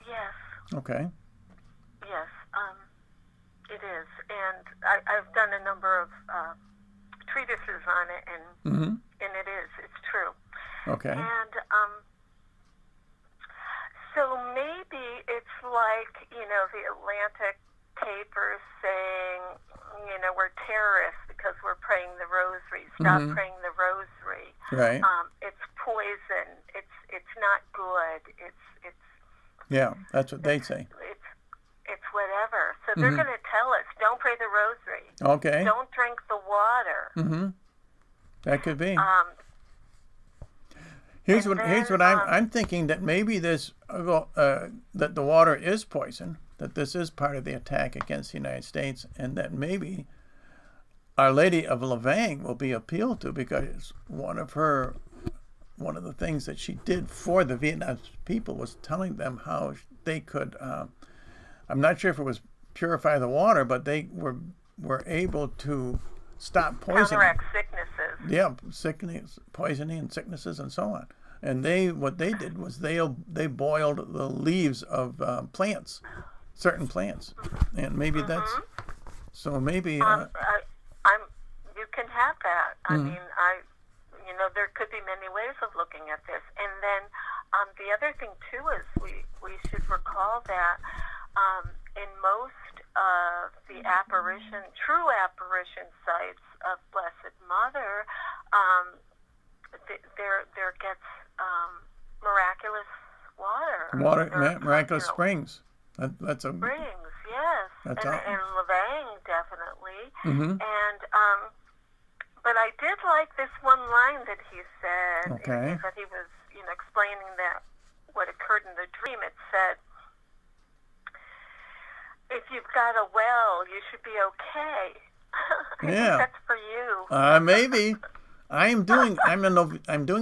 Yes. Okay. Yes, it is. And I've done a number of treatises on it, and it is. It's true. Okay. And so maybe it's like, the Atlantic papers saying, we're terrorists because we're praying the rosary. Stop praying the rosary. Right. It's poison. It's not good. It's yeah, that's what they say. It's whatever. So they're going to tell us, don't pray the rosary. Okay. Don't drink the water. That could be. Here's what I'm thinking, that maybe this that the water is poison, that this is part of the attack against the United States, and that maybe Our Lady of Lavang will be appealed to, because one of the things that she did for the Vietnamese people was telling them how they could, I'm not sure if it was purify the water, but they were able to stop poisoning. Counteract sicknesses. Yeah, sickness, poisoning and sicknesses and so on. And what they did was they boiled the leaves of plants, certain plants, and maybe that's so maybe. You can have that. I mean, there could be many ways of looking at this. And then the other thing too is we should recall that in most of the true apparition sites of Blessed Mother, there gets miraculous water. Miraculous springs. That's a springs, yes. And Lavang, definitely. And but I did like this one line that he said. Okay. That he was, explaining that what occurred in the dream. It said, "If you've got a well, you should be okay." I think that's for you. Maybe. I'm doing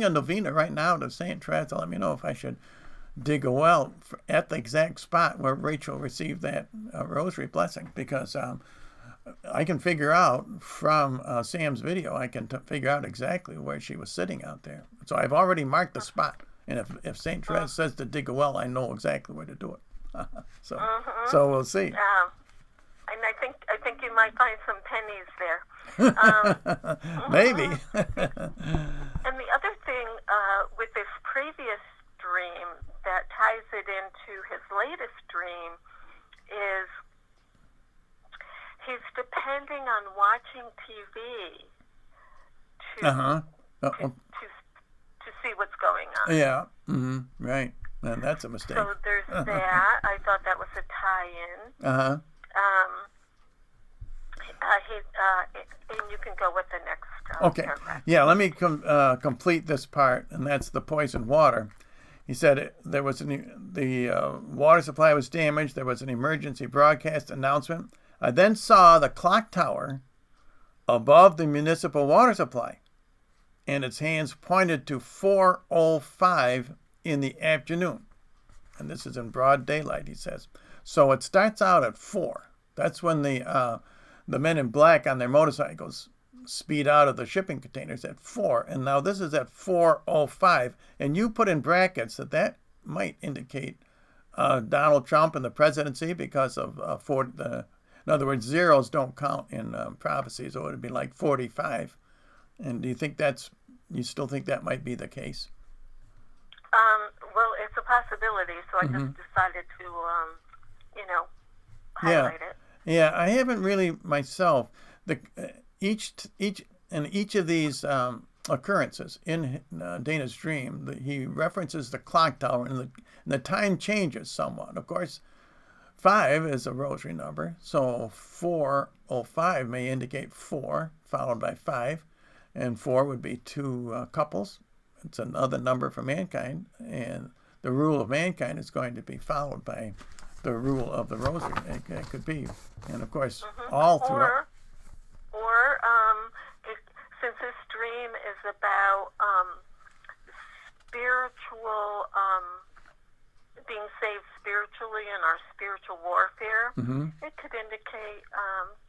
a novena right now to Saint Therese. Let me know if I should dig a well at the exact spot where Rachael received that rosary blessing, because I can figure out from Sam's video, I can figure out exactly where she was sitting out there. So I've already marked the spot, and if Saint Therese says to dig a well, I know exactly where to do it. So we'll see. And I think you might find some pennies there. Maybe. And the other thing with this previous dream that ties it into his latest dream is he's depending on watching TV to see what's going on. Yeah. Right. And that's a mistake. So there's that. I thought that was a tie-in. And you can go with the next paragraph. Yeah, let me complete this part, and that's the poisoned water. He said there was the water supply was damaged. There was an emergency broadcast announcement. I then saw the clock tower above the municipal water supply, and its hands pointed to 4:05 in the afternoon. And this is in broad daylight, he says. So it starts out at 4. That's when the men in black on their motorcycles speed out of the shipping containers at 4. And now this is at 4:05. And you put in brackets that might indicate Donald Trump and the presidency because of in other words, zeros don't count in prophecy, so it would be like 45. And do you think you still think that might be the case? Well, it's a possibility, so I just decided to, highlight it. Yeah, I haven't really myself. Each of these occurrences in Dana's dream, he references the clock tower, and the time changes somewhat. Of course, 5 is a rosary number, so 4:05 may indicate 4 followed by 5, and 4 would be 2 couples. It's another number for mankind, and the rule of mankind is going to be followed by the rule of the rosary. It could be, and of course, all through. Since this dream is about spiritual, being saved spiritually in our spiritual warfare, it could indicate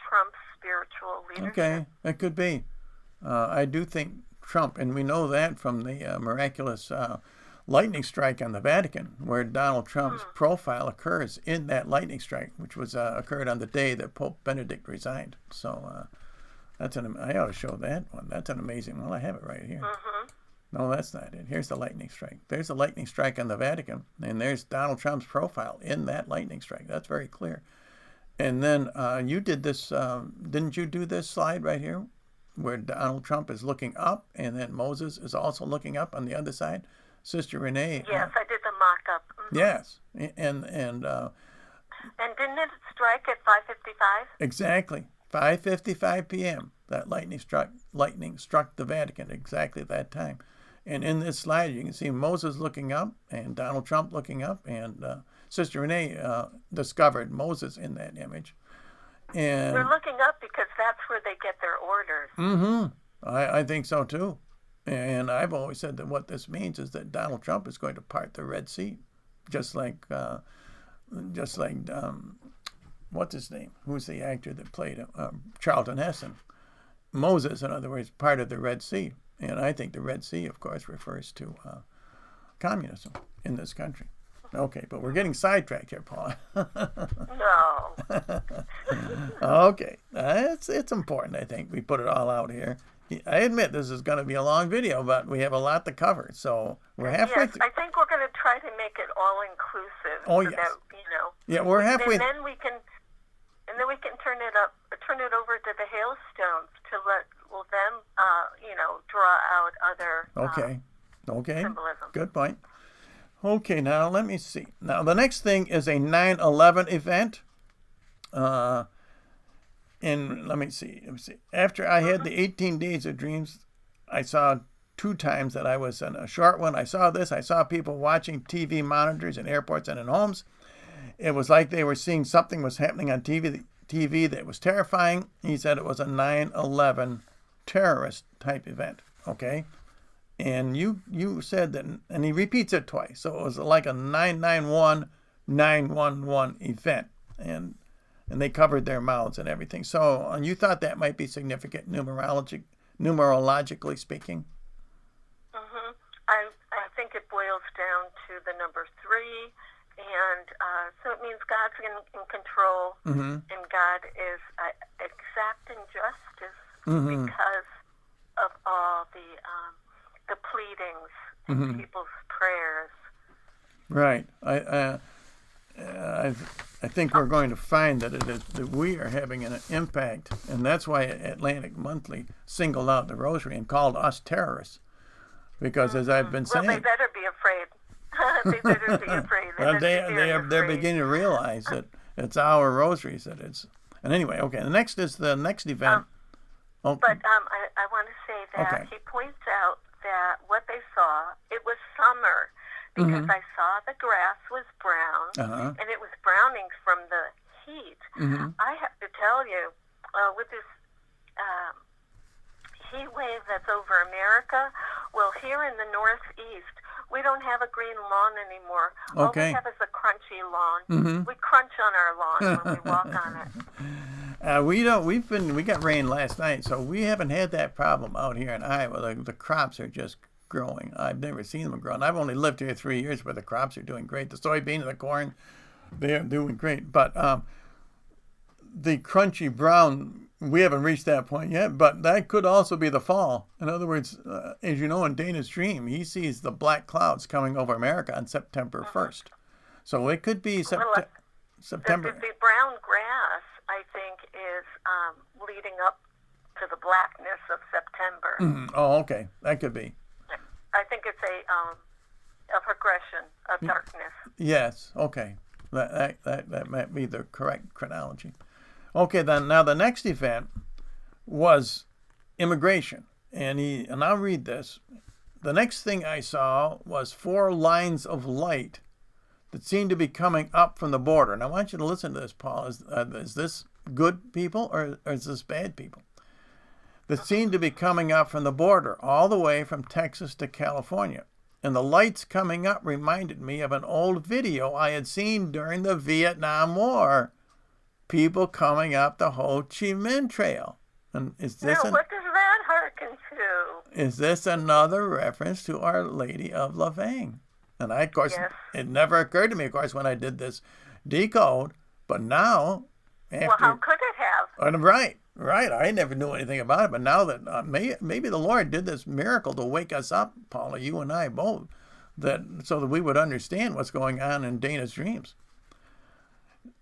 Trump's spiritual leadership. Okay, that could be. I do think Trump, and we know that from the miraculous lightning strike on the Vatican, where Donald Trump's profile occurs in that lightning strike, which was occurred on the day that Pope Benedict resigned. So I ought to show that one. That's an amazing one. I have it right here. No, that's not it. Here's the lightning strike. There's a lightning strike on the Vatican, and there's Donald Trump's profile in that lightning strike. That's very clear. And then you did this, didn't you do this slide right here, where Donald Trump is looking up, and then Moses is also looking up on the other side? Sister Renee. Yes, I did the mock-up. Yes, and didn't it strike at 5:55? Exactly, 5:55 p.m. That lightning struck the Vatican exactly at that time. And in this slide, you can see Moses looking up and Donald Trump looking up, and Sister Renee discovered Moses in that image. And they're looking up because that's where they get their orders. I think so too. And I've always said that what this means is that Donald Trump is going to part the Red Sea, just like what's his name? Who's the actor that played Charlton Heston? Moses, in other words, parted the Red Sea. And I think the Red Sea, of course, refers to communism in this country. Okay, but we're getting sidetracked here, Paula. No. Okay, it's important, I think. We put it all out here. I admit this is going to be a long video, but we have a lot to cover. So we're halfway through. I think we're going to try to make it all inclusive. Oh, so yes. that, Yeah, we're halfway. And then we can turn it over to the hailstones to let them, draw out other symbolism. Good point. Okay, now let me see. Now the next thing is a 9/11 event. And let me see. After I had the 18 days of dreams, I saw 2 times that I was in a short one. I saw this. I saw people watching TV monitors in airports and in homes. It was like they were seeing something was happening on TV that was terrifying. He said it was a 9/11 terrorist type event. Okay. And you said that, and he repeats it twice. So it was like a 9/9/1, 9/11 event. And they covered their mouths and everything. So you thought that might be significant numerologically speaking? I think it boils down to the number 3. And so it means God's in control, and God is exacting justice because of all the pleadings and people's prayers. Right. I think we're going to find that we are having an impact, and that's why Atlantic Monthly singled out the Rosary and called us terrorists, because as I've been saying, well, they better be afraid. They better be afraid. Well, they're beginning to realize that it's our rosaries that it's. And anyway, okay. The next is the next event. But I want to say that he points out that what they saw, it was summer, because I saw the grass was brown, and it was browning from the heat. I have to tell you, with this heat wave that's over America, well, here in the Northeast, we don't have a green lawn anymore. All we have is a crunchy lawn. We crunch on our lawn when we walk on it. We got rain last night, so we haven't had that problem out here in Iowa. The crops are just growing. I've never seen them grow. And I've only lived here 3 years, but the crops are doing great. The soybean and the corn, they are doing great. But the crunchy brown, we haven't reached that point yet, but that could also be the fall. In other words, as you know, in Dana's dream, he sees the black clouds coming over America on September 1st. So it could be September. The brown grass, I think, is leading up to the blackness of September. Oh, okay. That could be. I think it's a progression of darkness. Yes. Okay. That might be the correct chronology. Okay, then now the next event was immigration, and I'll read this. The next thing I saw was 4 lines of light that seemed to be coming up from the border. And I want you to listen to this, Paul. Is this good people or is this bad people? That seemed to be coming up from the border, all the way from Texas to California. And the lights coming up reminded me of an old video I had seen during the Vietnam War. People coming up the Ho Chi Minh Trail. And is this what does that harken to? Is this another reference to Our Lady of Lavang? And I, of course, it never occurred to me, of course, when I did this decode. But now, well, how could it have? Right. I never knew anything about it. But now that maybe the Lord did this miracle to wake us up, Paula, you and I both, so that we would understand what's going on in Dana's dreams.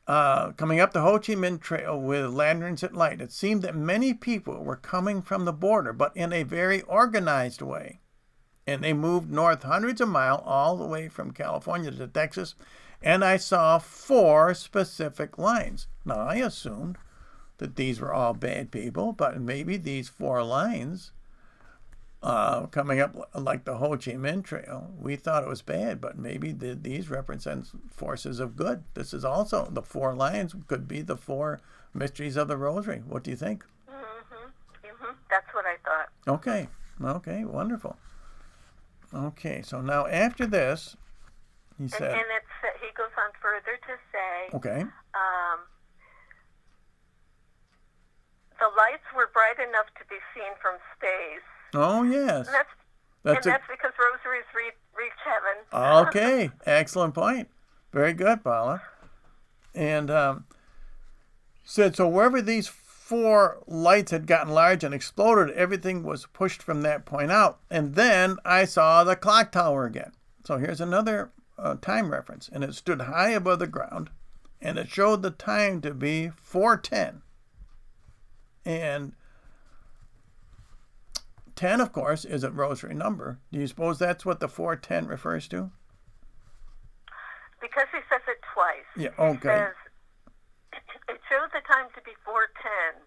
Coming up the Ho Chi Minh Trail with lanterns at light, it seemed that many people were coming from the border, but in a very organized way. And they moved north hundreds of miles, all the way from California to Texas, and I saw 4 specific lines. Now, I assumed that these were all bad people, but maybe these 4 lines coming up like the Ho Chi Minh Trail, we thought it was bad, but maybe these represent forces of good. This is also, the 4 lines could be the 4 mysteries of the Rosary. What do you think? That's what I thought. Okay, wonderful. Okay, so now after this, he said... And he goes on further to say... Okay. The lights were bright enough to be seen from space. Oh, yes. That's because rosaries reach heaven. Okay, excellent point. Very good, Paula. And said, so wherever these 4 lights had gotten large and exploded, everything was pushed from that point out. And then I saw the clock tower again. So here's another time reference. And it stood high above the ground, and it showed the time to be 4:10. And 10, of course, is a rosary number. Do you suppose that's what the 4:10 refers to? Because he says it twice. Yeah, okay. He says, it shows the time to be 4:10.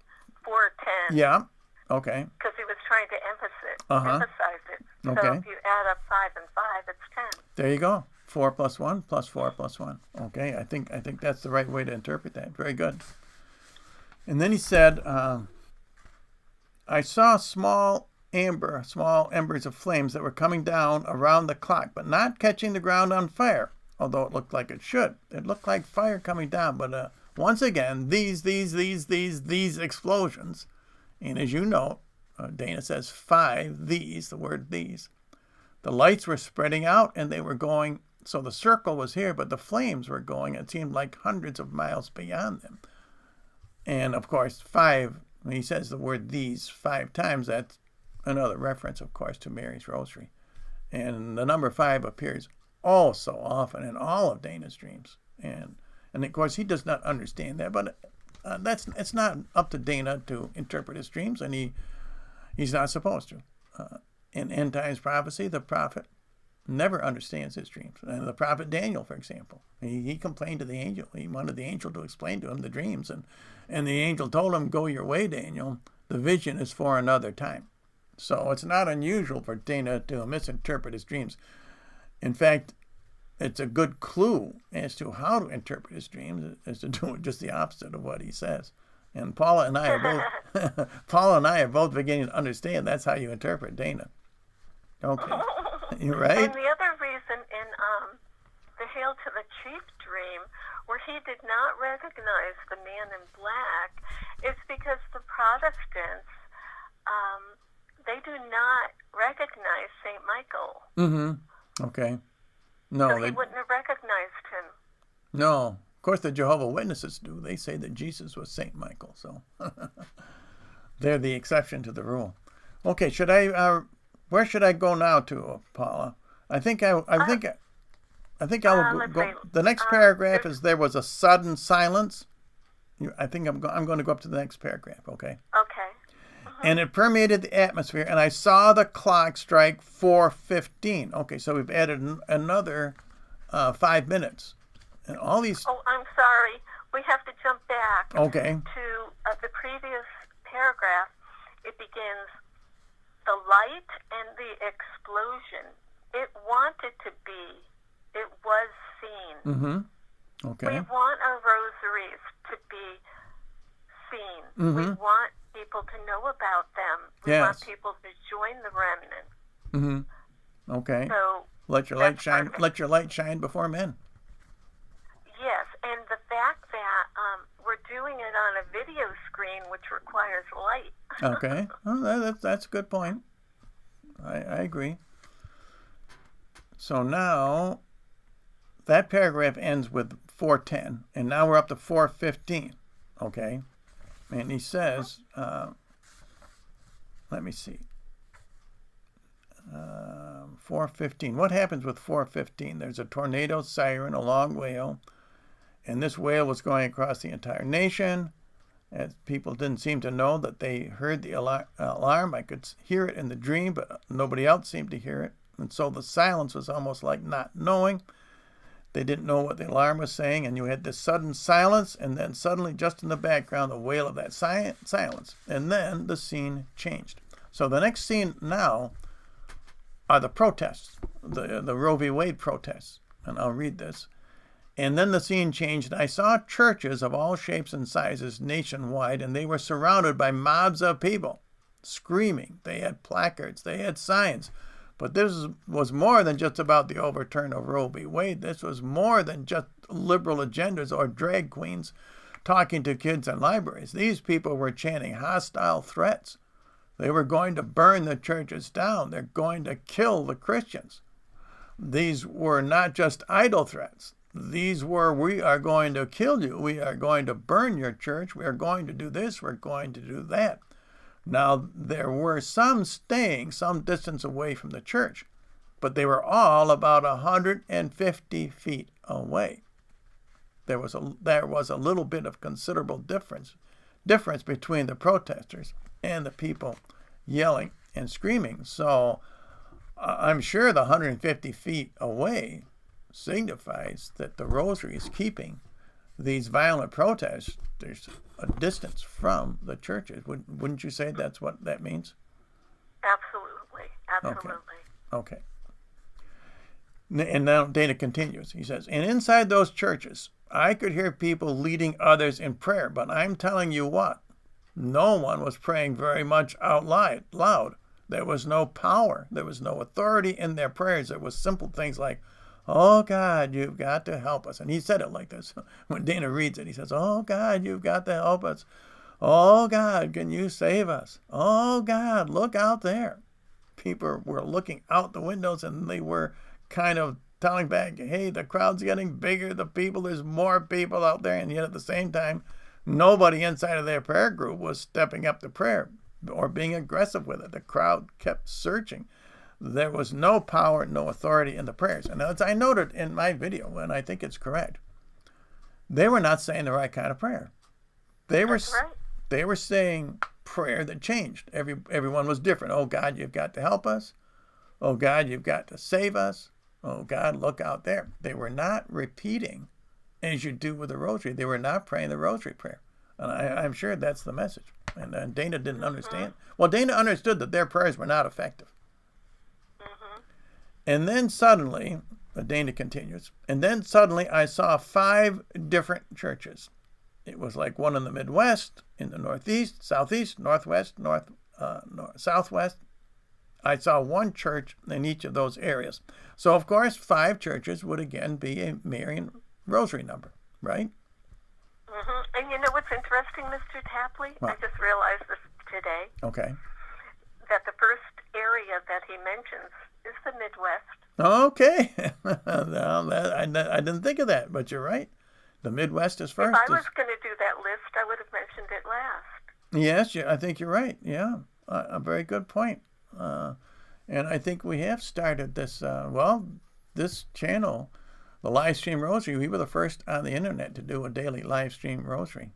4:10. Yeah, okay. Because he was trying to emphasize it. So if you add up 5 and 5, it's 10. There you go. 4 plus 1 plus 4 plus 1. Okay, I think that's the right way to interpret that. Very good. And then he said, I saw small embers of flames that were coming down around the clock, but not catching the ground on fire, although it looked like it should. It looked like fire coming down, but once again, these explosions, and as you know, Dana says 5 these, the word these. The lights were spreading out, and they were going, so the circle was here, but the flames were going, it seemed like hundreds of miles beyond them. And, of course, 5, when he says the word these 5 times, that's another reference, of course, to Mary's Rosary. And the number 5 appears oh so often in all of Dana's dreams. And of course, he does not understand that, but it's not up to Dana to interpret his dreams, and he's not supposed to. In end times prophecy, the prophet never understands his dreams. And the prophet Daniel, for example, he complained to the angel. He wanted the angel to explain to him the dreams, and the angel told him, "Go your way, Daniel. The vision is for another time." So it's not unusual for Dana to misinterpret his dreams. In fact, it's a good clue as to how to interpret his dreams is to do just the opposite of what he says. And Paula and I are both beginning to understand that's how you interpret Dana. Okay. You're right. And the other reason in the Hail to the Chief dream, where he did not recognize the man in black, is because the Protestants, they do not recognize St. Michael. Mm-hmm. Okay. No, so he wouldn't have recognized him. No. Of course, the Jehovah's Witnesses do. They say that Jesus was St. Michael, so they're the exception to the rule. Okay, where should I go now to, Paula? I think I will go. The next paragraph is there was a sudden silence. I think I'm going to go up to the next paragraph. Okay. Okay. And it permeated the atmosphere, and I saw the clock strike 4:15. Okay, so we've added another 5 minutes, and all these. Oh, I'm sorry. We have to jump back. Okay. To the previous paragraph. It begins. The light and the explosion. It wanted to be. It was seen. Mm-hmm. Okay. We want our rosaries to be seen. Mm-hmm. We want people to know about them. We want people to join the remnant. Mm-hmm. Okay. So let your light shine. Let your light shine before men. Yes, and the fact that we're doing it on a video screen, which requires light. Okay, well, that's a good point. I agree. So now that paragraph ends with 4:10, and now we're up to 4:15. Okay, and he says, let me see. 4:15. What happens with 4:15? There's a tornado siren, a long wail, and this wail was going across the entire nation. As people didn't seem to know that they heard the alarm. I could hear it in the dream, but nobody else seemed to hear it. And so the silence was almost like not knowing. They didn't know what the alarm was saying, and you had this sudden silence, and then suddenly, just in the background, the wail of that silence. And then the scene changed. So the next scene now are the protests, the Roe v. Wade protests. And I'll read this. And then the scene changed, and I saw churches of all shapes and sizes nationwide, and they were surrounded by mobs of people, screaming. They had placards, they had signs. But this was more than just about the overturn of Roe v. Wade. This was more than just liberal agendas or drag queens talking to kids in libraries. These people were chanting hostile threats. They were going to burn the churches down. They're going to kill the Christians. These were not just idle threats. These were, we are going to kill you. We are going to burn your church. We are going to do this. We're going to do that. Now, there were some staying some distance away from the church, but they were all about 150 feet away. There was a little bit of considerable difference between the protesters and the people yelling and screaming. So I'm sure the 150 feet away signifies that the Rosary is keeping these violent protesters a distance from the churches. Wouldn't you say that's what that means? Absolutely. Okay. And now Dana continues. He says, and inside those churches, I could hear people leading others in prayer, but I'm telling you what, no one was praying very much out loud. There was no power. There was no authority in their prayers. It was simple things like, oh, God, you've got to help us. And he said it like this. When Dana reads it, he says, oh, God, you've got to help us. Oh, God, can you save us? Oh, God, look out there. People were looking out the windows, and they were kind of telling back, hey, the crowd's getting bigger. There's more people out there. And yet at the same time, nobody inside of their prayer group was stepping up to prayer or being aggressive with it. The crowd kept searching. there was no power, no authority in the prayers. And as I noted in my video, and I think it's correct, they were not saying the right kind of prayer. They were saying prayer that changed. Everyone was different. Oh, God, you've got to help us. Oh, God, you've got to save us. Oh, God, look out there. They were not repeating as you do with the rosary. They were not praying the rosary prayer. And I'm sure that's the message. And Dana didn't understand. Well, Dana understood that their prayers were not effective. And then suddenly, Dana continues, and then suddenly I saw 5 different churches. It was like one in the Midwest, in the Northeast, Southeast, Northwest, Southwest. I saw one church in each of those areas. So, of course, 5 churches would again be a Marian rosary number, right? And you know what's interesting, Mr. Tapley? What? I just realized this today. Okay. That the first area that he mentions is the Midwest. Okay. Well, I didn't think of that, but you're right. The Midwest is first. If I was going to do that list, I would have mentioned it last. Yes, I think you're right. Yeah, a very good point. And I think we have started this, this channel, the live stream rosary. We were the first on the internet to do a daily live stream rosary.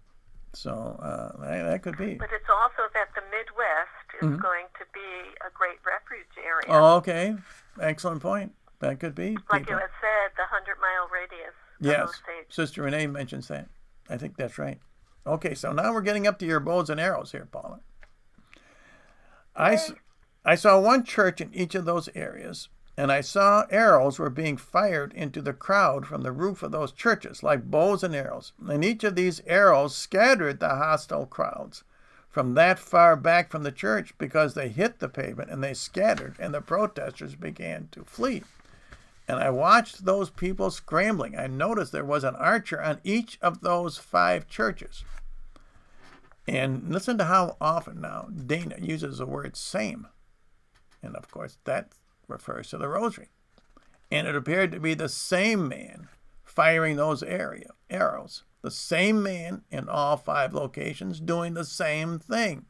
So that could be. But it's also that the Midwest is going to be a great refuge area. Oh, okay. Excellent point. That could be. Like you had said, the 100-mile radius. Yes. Sister Renee mentions that. I think that's right. Okay, so now we're getting up to your bows and arrows here, Paula. I saw one church in each of those areas, and I saw arrows were being fired into the crowd from the roof of those churches, like bows and arrows. And each of these arrows scattered the hostile crowds from that far back from the church because they hit the pavement and they scattered, and the protesters began to flee. And I watched those people scrambling. I noticed there was an archer on each of those 5 churches. And listen to how often now Dana uses the word same. And of course, that refers to the rosary. And it appeared to be the same man firing those arrows. The same man in all 5 locations doing the same thing.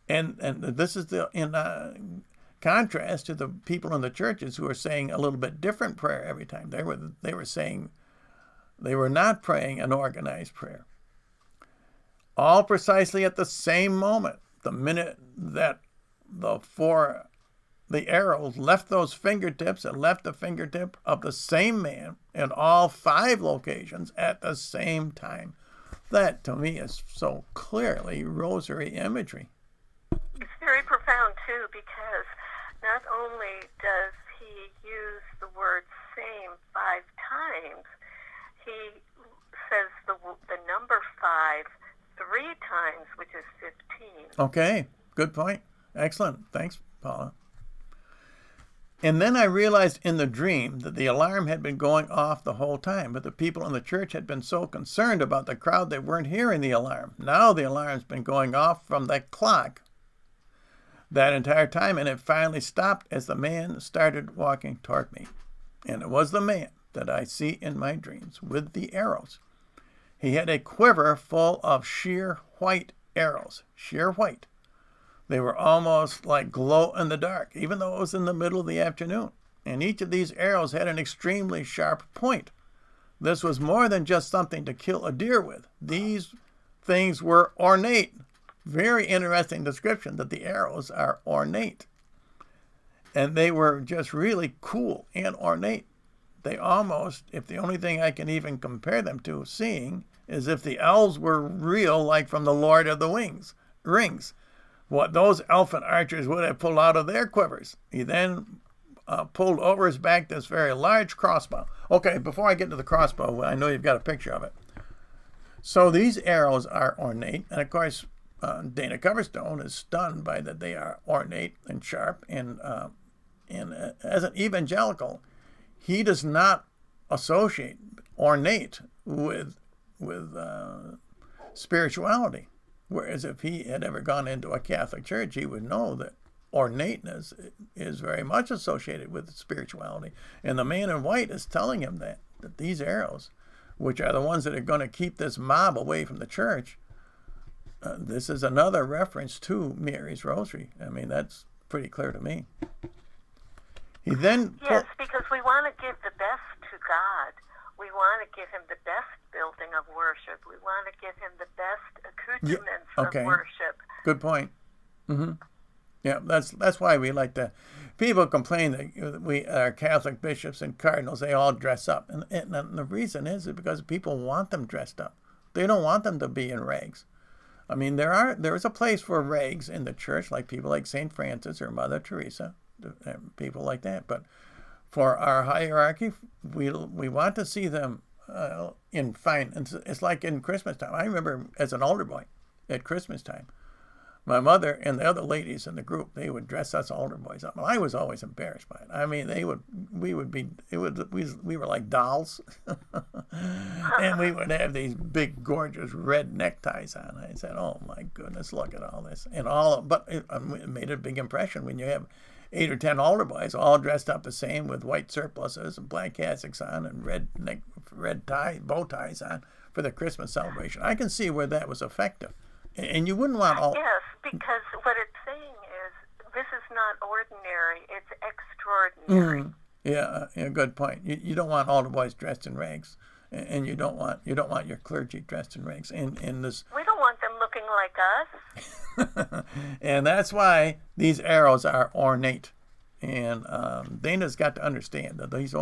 And this is in contrast to the people in the churches who are saying a little bit different prayer every time. They were saying they were not praying an organized prayer. All precisely at the same moment, the minute that the arrows left those fingertips and left the fingertip of the same man in all 5 locations at the same time. That, to me, is so clearly rosary imagery. It's very profound, too, because not only does he use the word same 5 times, he says the number 5 3 times, which is 15. Okay, good point. Excellent. Thanks, Paula. And then I realized in the dream that the alarm had been going off the whole time, but the people in the church had been so concerned about the crowd they weren't hearing the alarm. Now the alarm's been going off from the clock that entire time, and it finally stopped as the man started walking toward me. And it was the man that I see in my dreams with the arrows. He had a quiver full of sheer white arrows, sheer white. They were almost like glow in the dark, even though it was in the middle of the afternoon. And each of these arrows had an extremely sharp point. This was more than just something to kill a deer with. These things were ornate. Very interesting description that the arrows are ornate. And they were just really cool and ornate. They almost, if the only thing I can even compare them to seeing, is if the elves were real, like from the Lord of the Rings. What those elfin archers would have pulled out of their quivers. He then pulled over his back this very large crossbow. Okay, before I get to the crossbow, I know you've got a picture of it. So these arrows are ornate, and of course, Dana Coverstone is stunned by that they are ornate and sharp. And as an evangelical, he does not associate ornate with spirituality. Whereas if he had ever gone into a Catholic church, he would know that ornateness is very much associated with spirituality. And the man in white is telling him that these arrows, which are the ones that are going to keep this mob away from the church, this is another reference to Mary's Rosary. I mean, that's pretty clear to me. He then... Yes, because we want to give the best to God. We want to give him the best building of worship. We want to give him the best accoutrements of worship. Good point. Mm-hmm. Yeah, that's why we like to... People complain that our Catholic bishops and cardinals, they all dress up. And the reason is because people want them dressed up. They don't want them to be in rags. I mean, there is a place for rags in the church, like people like St. Francis or Mother Teresa, people like that. But for our hierarchy, we want to see them in fine. It's like in Christmas time. I remember as an older boy at Christmas time, my mother and the other ladies in the group, they would dress us older boys up. Well, I was always embarrassed by it. I mean, we were like dolls, and we would have these big, gorgeous red neckties on. I said, "Oh my goodness, look at all this!" But it made a big impression when you have 8 or 10 older boys all dressed up the same with white surplices and black cassocks on and red bow ties on for the Christmas celebration. I can see where that was effective. And you wouldn't want all... Yes, because what it's saying is this is not ordinary, it's extraordinary. Yeah, good point. You don't want all the boys dressed in rags, and you don't want your clergy dressed in rags. And this... We don't want them looking like us. And that's why these arrows are ornate. And Dana's got to understand that these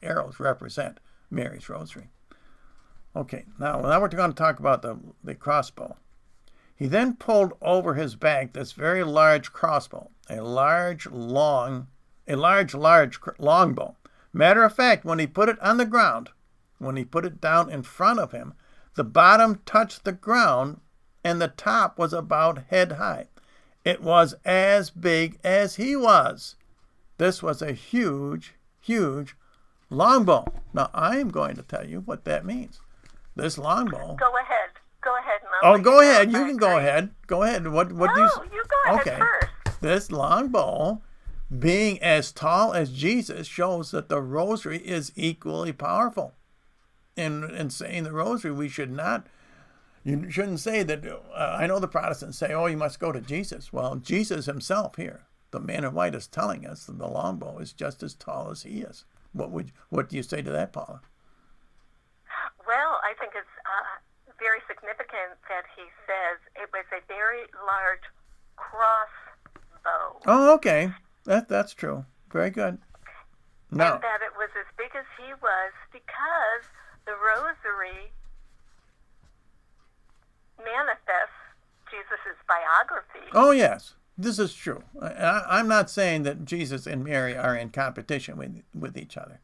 arrows represent Mary's Rosary. Okay, now we're going to talk about the crossbow. He then pulled over his back this very large crossbow, a large longbow. Matter of fact, when he put it on the ground, when he put it down in front of him, the bottom touched the ground and the top was about head high. It was as big as he was. This was a huge, huge longbow. Now, I'm going to tell you what that means. This longbow. Go ahead. Go ahead. You can go ahead. Go ahead. What do you? You go ahead first. This longbow, being as tall as Jesus, shows that the Rosary is equally powerful. In saying the Rosary, you shouldn't say that. I know the Protestants say, "Oh, you must go to Jesus." Well, Jesus himself here, the man in white, is telling us that the longbow is just as tall as he is. What do you say to that, Paula? Well, I think it's very significant that he says it was a very large crossbow. Oh, okay. That's true. Very good. No. And that it was as big as he was because the Rosary manifests Jesus' biography. Oh, yes. This is true. I'm not saying that Jesus and Mary are in competition with each other.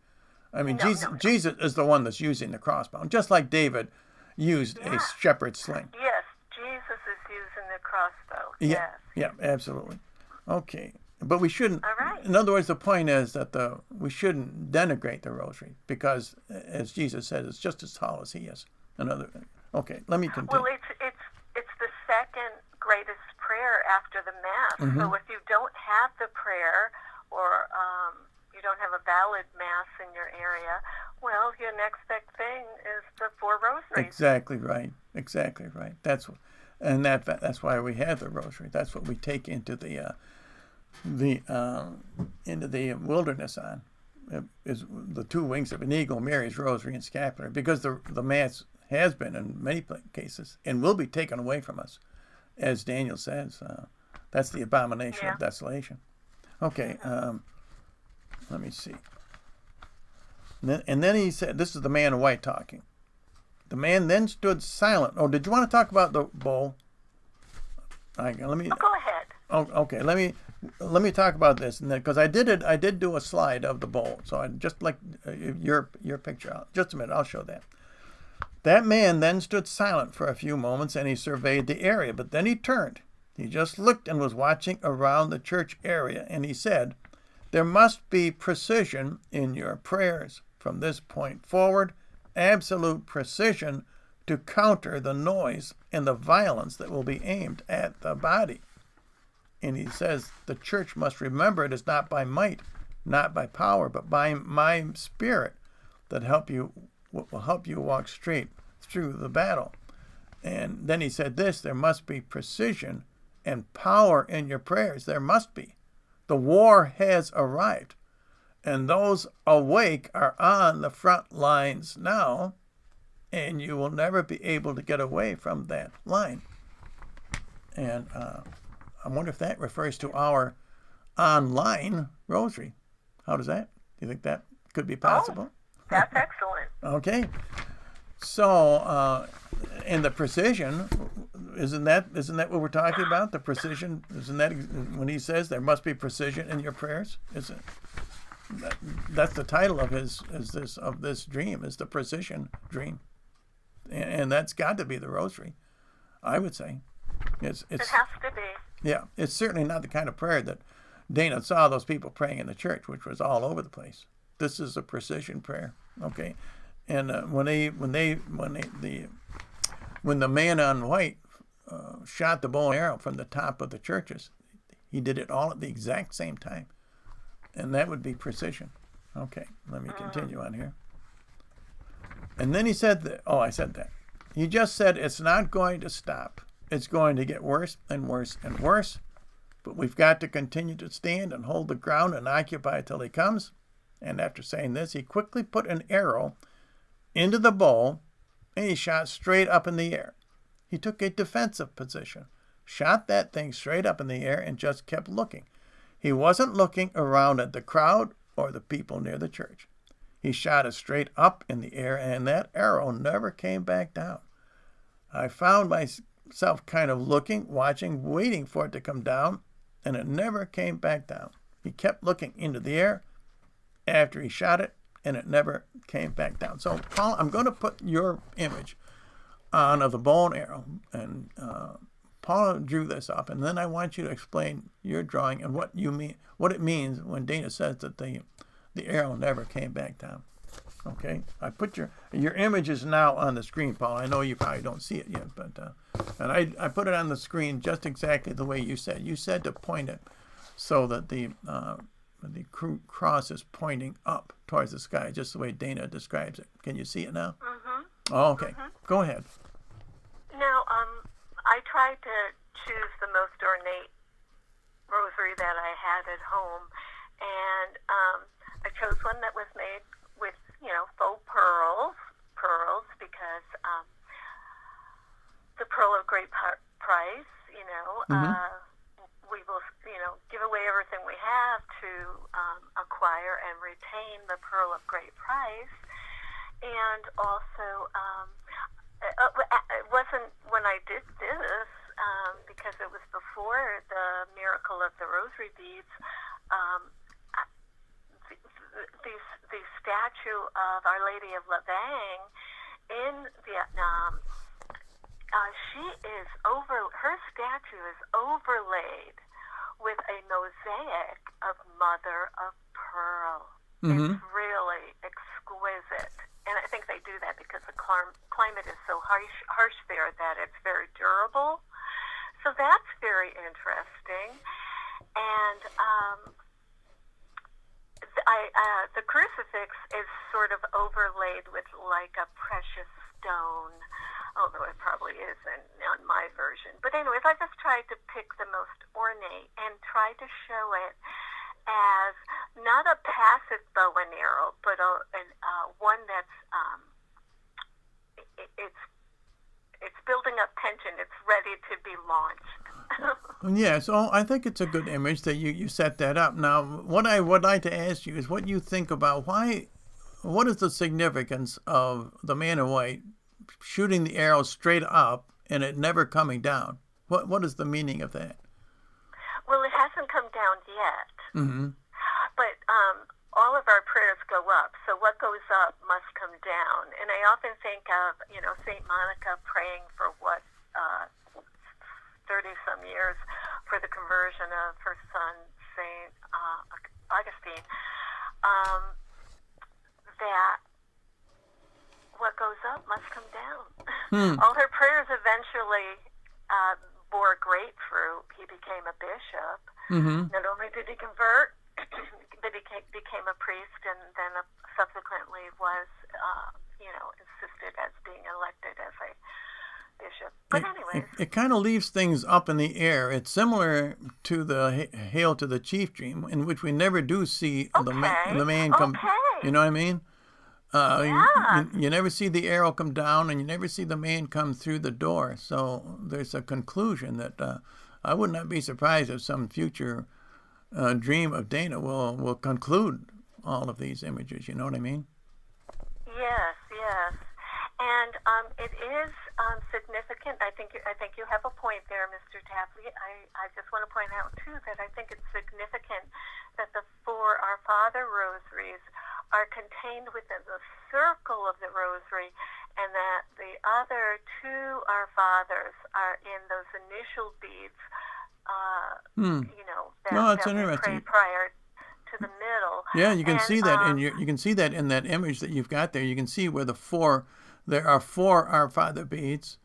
I mean, No. Jesus is the one that's using the crossbow, just like David used a shepherd's sling. Yes, Jesus is using the crossbow. Yeah, Yes. yeah, absolutely. Okay, but we shouldn't. All right. In other words, the point is that we shouldn't denigrate the Rosary because, as Jesus said, it's just as tall as he is. Okay, let me continue. Well, it's the second greatest prayer after the Mass. Mm-hmm. So if you don't have the prayer or you don't have a valid Mass in your area, well, your next big thing is the 4 rosaries. Exactly right. That's why we have the Rosary. That's what we take into the wilderness on. Is the 2 wings of an eagle, Mary's Rosary and Scapular, because the Mass has been in many cases and will be taken away from us, as Daniel says. That's the abomination of desolation. Okay, let me see. And then he said, this is the man in white talking. The man then stood silent. Oh, did you want to talk about the bowl? Go ahead. Oh, okay. Let me talk about this, and because I did do a slide of the bowl. So I just like your picture out. Just a minute, I'll show that. That man then stood silent for a few moments, and he surveyed the area. But then he turned. He just looked and was watching around the church area, and he said, "There must be precision in your prayers. From this point forward, absolute precision to counter the noise and the violence that will be aimed at the body." And he says the church must remember it is not by might, not by power, but by my Spirit that will help you walk straight through the battle. And then he said this, there must be precision and power in your prayers. There must be. The war has arrived. And those awake are on the front lines now, and you will never be able to get away from that line. And I wonder if that refers to our online rosary. How does that? Do you think that could be possible? Oh, that's excellent. Okay. So, and the precision, isn't that what we're talking about? The precision, isn't that when he says there must be precision in your prayers? Isn't that's the title of this dream, is the precision dream, and that's got to be the rosary, I would say. It has to be. Yeah, it's certainly not the kind of prayer that Dana saw those people praying in the church, which was all over the place. This is a precision prayer, okay? And when the man on white shot the bow and arrow from the top of the churches, he did it all at the exact same time, and that would be precision. Okay, let me continue on here. And then he said that. Oh, I said that. He just said it's not going to stop. It's going to get worse and worse and worse, but we've got to continue to stand and hold the ground and occupy till he comes. And after saying this, he quickly put an arrow into the bow, and he shot straight up in the air. He took a defensive position, shot that thing straight up in the air, and just kept looking. He wasn't looking around at the crowd or the people near the church. He shot it straight up in the air, and that arrow never came back down. I found myself kind of looking, watching, waiting for it to come down, and it never came back down. He kept looking into the air after he shot it, and it never came back down. So, Paula, I'm going to put your image on of the bow and arrow, and Paula drew this up, and then I want you to explain your drawing and what it means when Dana says that the arrow never came back down. Okay, I put your image is now on the screen, Paula. I know you probably don't see it yet, but and I put it on the screen just exactly the way you said. You said to point it so that the cross is pointing up towards the sky, just the way Dana describes it. Can you see it now? Mm-hmm. Oh, okay. Mm-hmm. Go ahead. Now, I tried to choose the most ornate rosary that I had at home, and I chose one that was made with, faux pearls, because the pearl of great price, we will, give away everything we have to acquire and retain the pearl of great price. And also, it wasn't when I did this, because it was before the Miracle of the Rosary beads, the statue of Our Lady of Lavang in Vietnam, her statue is overlaid with a mosaic of Mother of Pearl. Mm-hmm. It's really exquisite. And I think they do that because the climate is so harsh there that it's very durable. So that's very interesting. And the crucifix is sort of overlaid with like a precious stone, although it probably isn't on my version. But anyways, I just tried to pick the most ornate and try to show it as not a passive bow and arrow, but one that's it's building up tension. It's ready to be launched. Yeah, so I think it's a good image that you set that up. Now, what I would like to ask you is what you think about what is the significance of the man in white shooting the arrow straight up and it never coming down? What is the meaning of that? Well, it hasn't come down yet. Mm-hmm. But all of our prayers go up, so what goes up must come down. And I often think of, St. Monica praying for 30-some years for the conversion of her son, St. Augustine, that what goes up must come down. All her prayers eventually bore great fruit. He became a bishop. Mm-hmm. Not only did he convert, but he became a priest, and then subsequently was, insisted as being elected as a bishop. But anyway. it kind of leaves things up in the air. It's similar to the Hail to the Chief dream, in which we never do see the man come. You know what I mean? You never see the arrow come down, and you never see the man come through the door. So there's a conclusion that I would not be surprised if some future dream of Dana will conclude all of these images. You know what I mean? Yes. And it is significant. I think you have a point there, Mr. Tapley. I just want to point out too that I think it's significant that the 4 Our Father rosaries are contained within the circle of the rosary, and that the other 2 Our Fathers are in those initial beads. That's interesting. We pray prior to the middle. Yeah, you can see that, and you can see that in that image that you've got there. You can see where there are 4 Our Father beads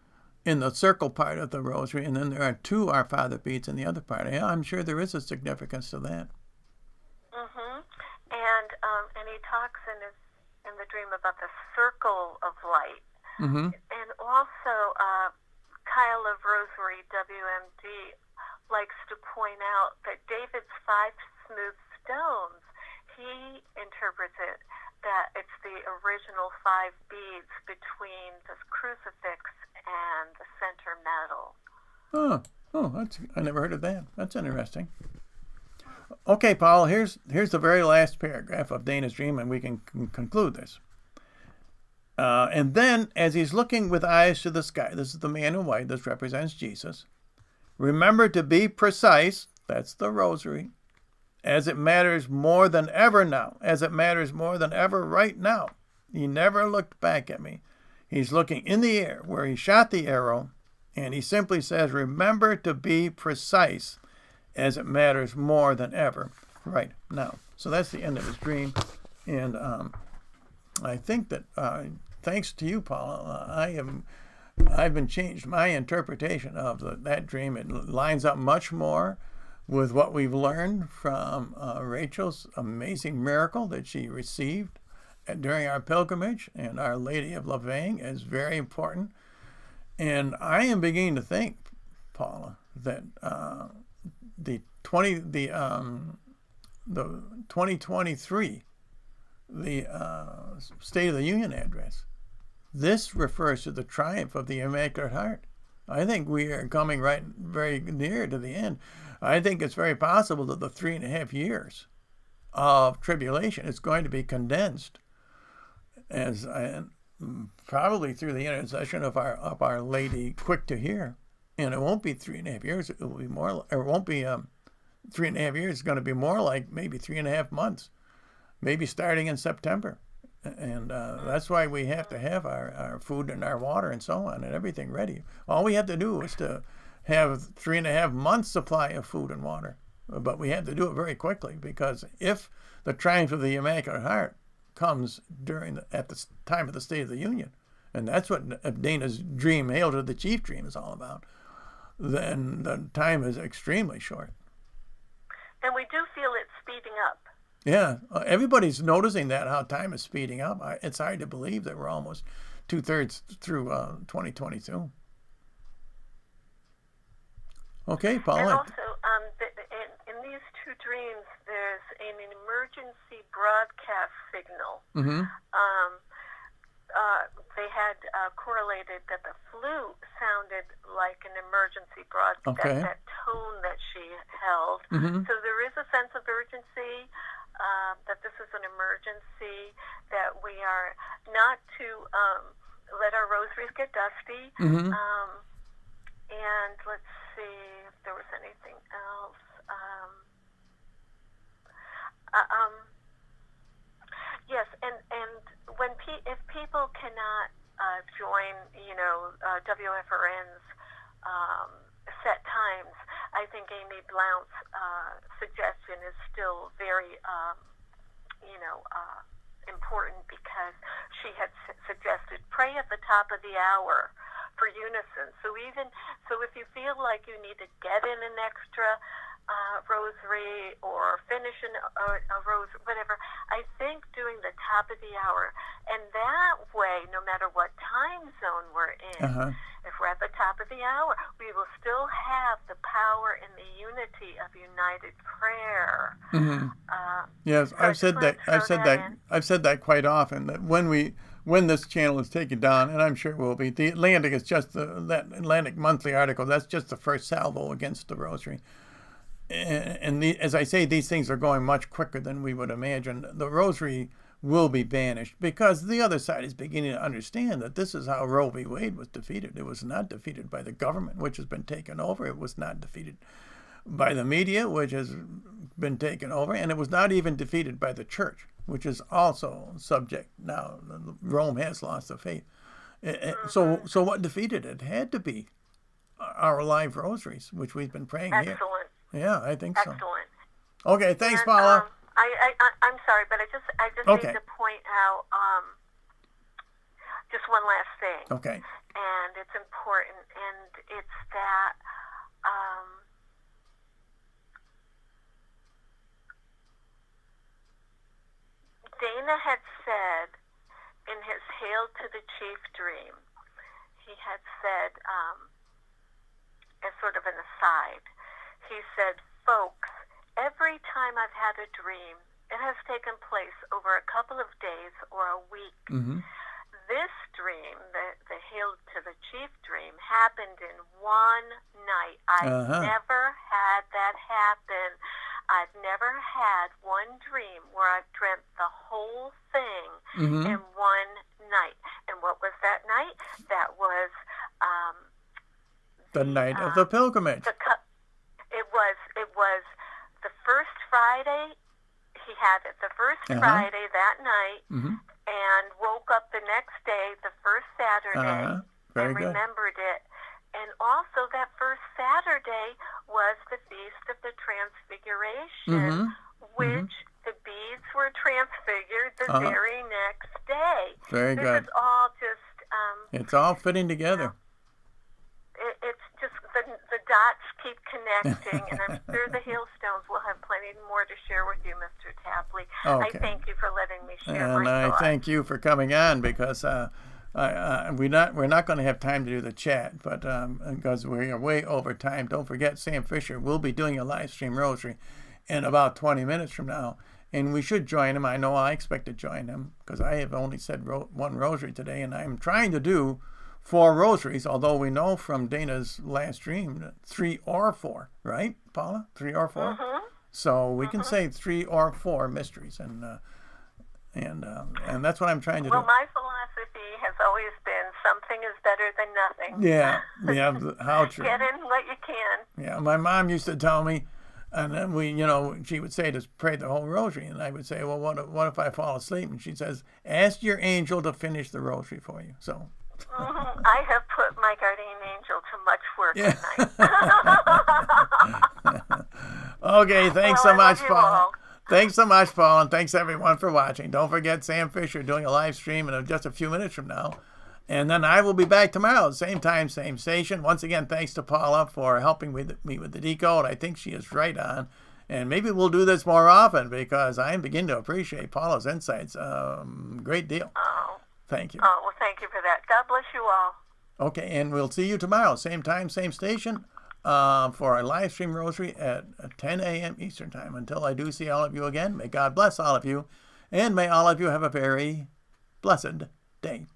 in the circle part of the rosary, and then there are 2 Our Father beads in the other part. Yeah, I'm sure there is a significance to that. And he talks in the dream about the circle of light, and also Kyle of Rosary WMD likes to point out that David's 5 smooth stones. He interprets it that it's the original 5 beads between the crucifix and the center medal. I never heard of that. That's interesting. Okay, Paula, here's the very last paragraph of Dana's dream, and we can conclude this. And then, as he's looking with eyes to the sky, this is the man in white, this represents Jesus. Remember to be precise, that's the rosary, as it matters more than ever now, as it matters more than ever right now. He never looked back at me. He's looking in the air where he shot the arrow, and he simply says, remember to be precise, as it matters more than ever right now. So that's the end of his dream. And I think that thanks to you, Paula, I've been changed. My interpretation of that dream, it lines up much more with what we've learned from Rachael's amazing miracle that she received during our pilgrimage, and Our Lady of Lavang is very important. And I am beginning to think, Paula, that the 2023, the State of the Union address, this refers to the triumph of the Immaculate Heart. I think we are coming very near to the end. I think it's very possible that the 3.5 years of tribulation is going to be condensed as probably through the intercession of our Lady quick to hear. And it won't be 3.5 years. It will be more. It won't be 3.5 years. It's going to be more like maybe 3.5 months, maybe starting in September. And that's why we have to have our food and our water and so on and everything ready. All we have to do is to have 3.5 months supply of food and water. But we have to do it very quickly, because if the triumph of the Immaculate Heart comes at the time of the State of the Union, and that's what Dana's dream, Hail to the Chief dream, is all about, then the time is extremely short. And we do feel it speeding up. Yeah, everybody's noticing that, how time is speeding up. It's hard to believe that we're almost 2/3 through 2022. Okay, Paula. And also, in these 2 dreams, there's an emergency broadcast signal. They had correlated that the flu sounded like an emergency broadcast, that tone that she held. So there is a sense of urgency, that this is an emergency, that we are not to let our rosaries get dusty. And let's see if there was anything else. Yes, and if people cannot join, WFRN's set times, I think Amy Blount's suggestion is still very, important, because she had suggested pray at the top of the hour for unison. So if you feel like you need to get in an extra rosary or finish a rosary, whatever, I think doing the top of the hour, and that way, no matter what time zone we're in, if we're at the top of the hour. We will still have the power and the unity of united prayer. Yes, so I've said that quite often, that when this channel is taken down, and I'm sure it will be, the Atlantic is just that Atlantic Monthly article. That's just the first salvo against the Rosary. And as I say, these things are going much quicker than we would imagine. The Rosary will be banished because the other side is beginning to understand that this is how Roe v. Wade was defeated. It was not defeated by the government, which has been taken over. It was not defeated by the media, which has been taken over. And it was not even defeated by the church, which is also subject now. Rome has lost the faith. So what defeated it? It had to be our live rosaries, which we've been praying here. Excellent. Yeah, I think so. Excellent. Okay, thanks, Paula. I'm sorry, but I just Okay. need to point out just one last thing. Okay. And it's important, and it's that Dana had said in his Hail to the Chief dream, he had said, as sort of an aside, he said, folks, every time I've had a dream, it has taken place over a couple of days or a week. This dream, the Hail to the Chief dream, happened in one night. I've never had that happen. I've never had one dream where I've dreamt the whole thing in one night. And what was that night? That was the night of the pilgrimage. It was the first Friday. He had it the first Friday that night, and woke up the next day, the first Saturday, and remembered it. And also that first Saturday was the Feast of the Transfiguration, which the beads were transfigured the very next day. Very this good. Is all just... it's all fitting together. It's just the dots keep connecting, and I'm sure the hailstones will have plenty more to share with you, Mr. Tapley. Okay. I thank you for letting me share And my thoughts. I thank you for coming on, because we're not going to have time to do the chat, but because we are way over time. Don't forget, Sam Fisher will be doing a live stream rosary in about 20 minutes from now, and we should join him. I know I expect to join him because I have only said one rosary today, and I'm trying to do 4 rosaries, although we know from Dana's last dream 3 or 4, right, Paula? 3 or 4. So we can say 3 or 4 mysteries, and that's what I'm trying to do. Well, my philosophy has always been something is better than nothing. Yeah, how true. Get in what you can. Yeah, my mom used to tell me, and then she would say to pray the whole rosary, and I would say, well, what if I fall asleep? And she says, ask your angel to finish the rosary for you. So. I have put my guardian angel to much work at night. Okay, thanks so much, Paul. All. Thanks so much, Paul, and thanks everyone for watching. Don't forget Sam Fisher doing a live stream in just a few minutes from now. And then I will be back tomorrow, same time, same station. Once again, thanks to Paula for helping me with the decode. I think she is right on. And maybe we'll do this more often, because I am beginning to appreciate Paula's insights a great deal. Thank you. Oh, well, thank you for that. God bless you all. Okay, and we'll see you tomorrow, same time, same station, for our live stream rosary at 10 a.m. Eastern Time. Until I do see all of you again, may God bless all of you, and may all of you have a very blessed day.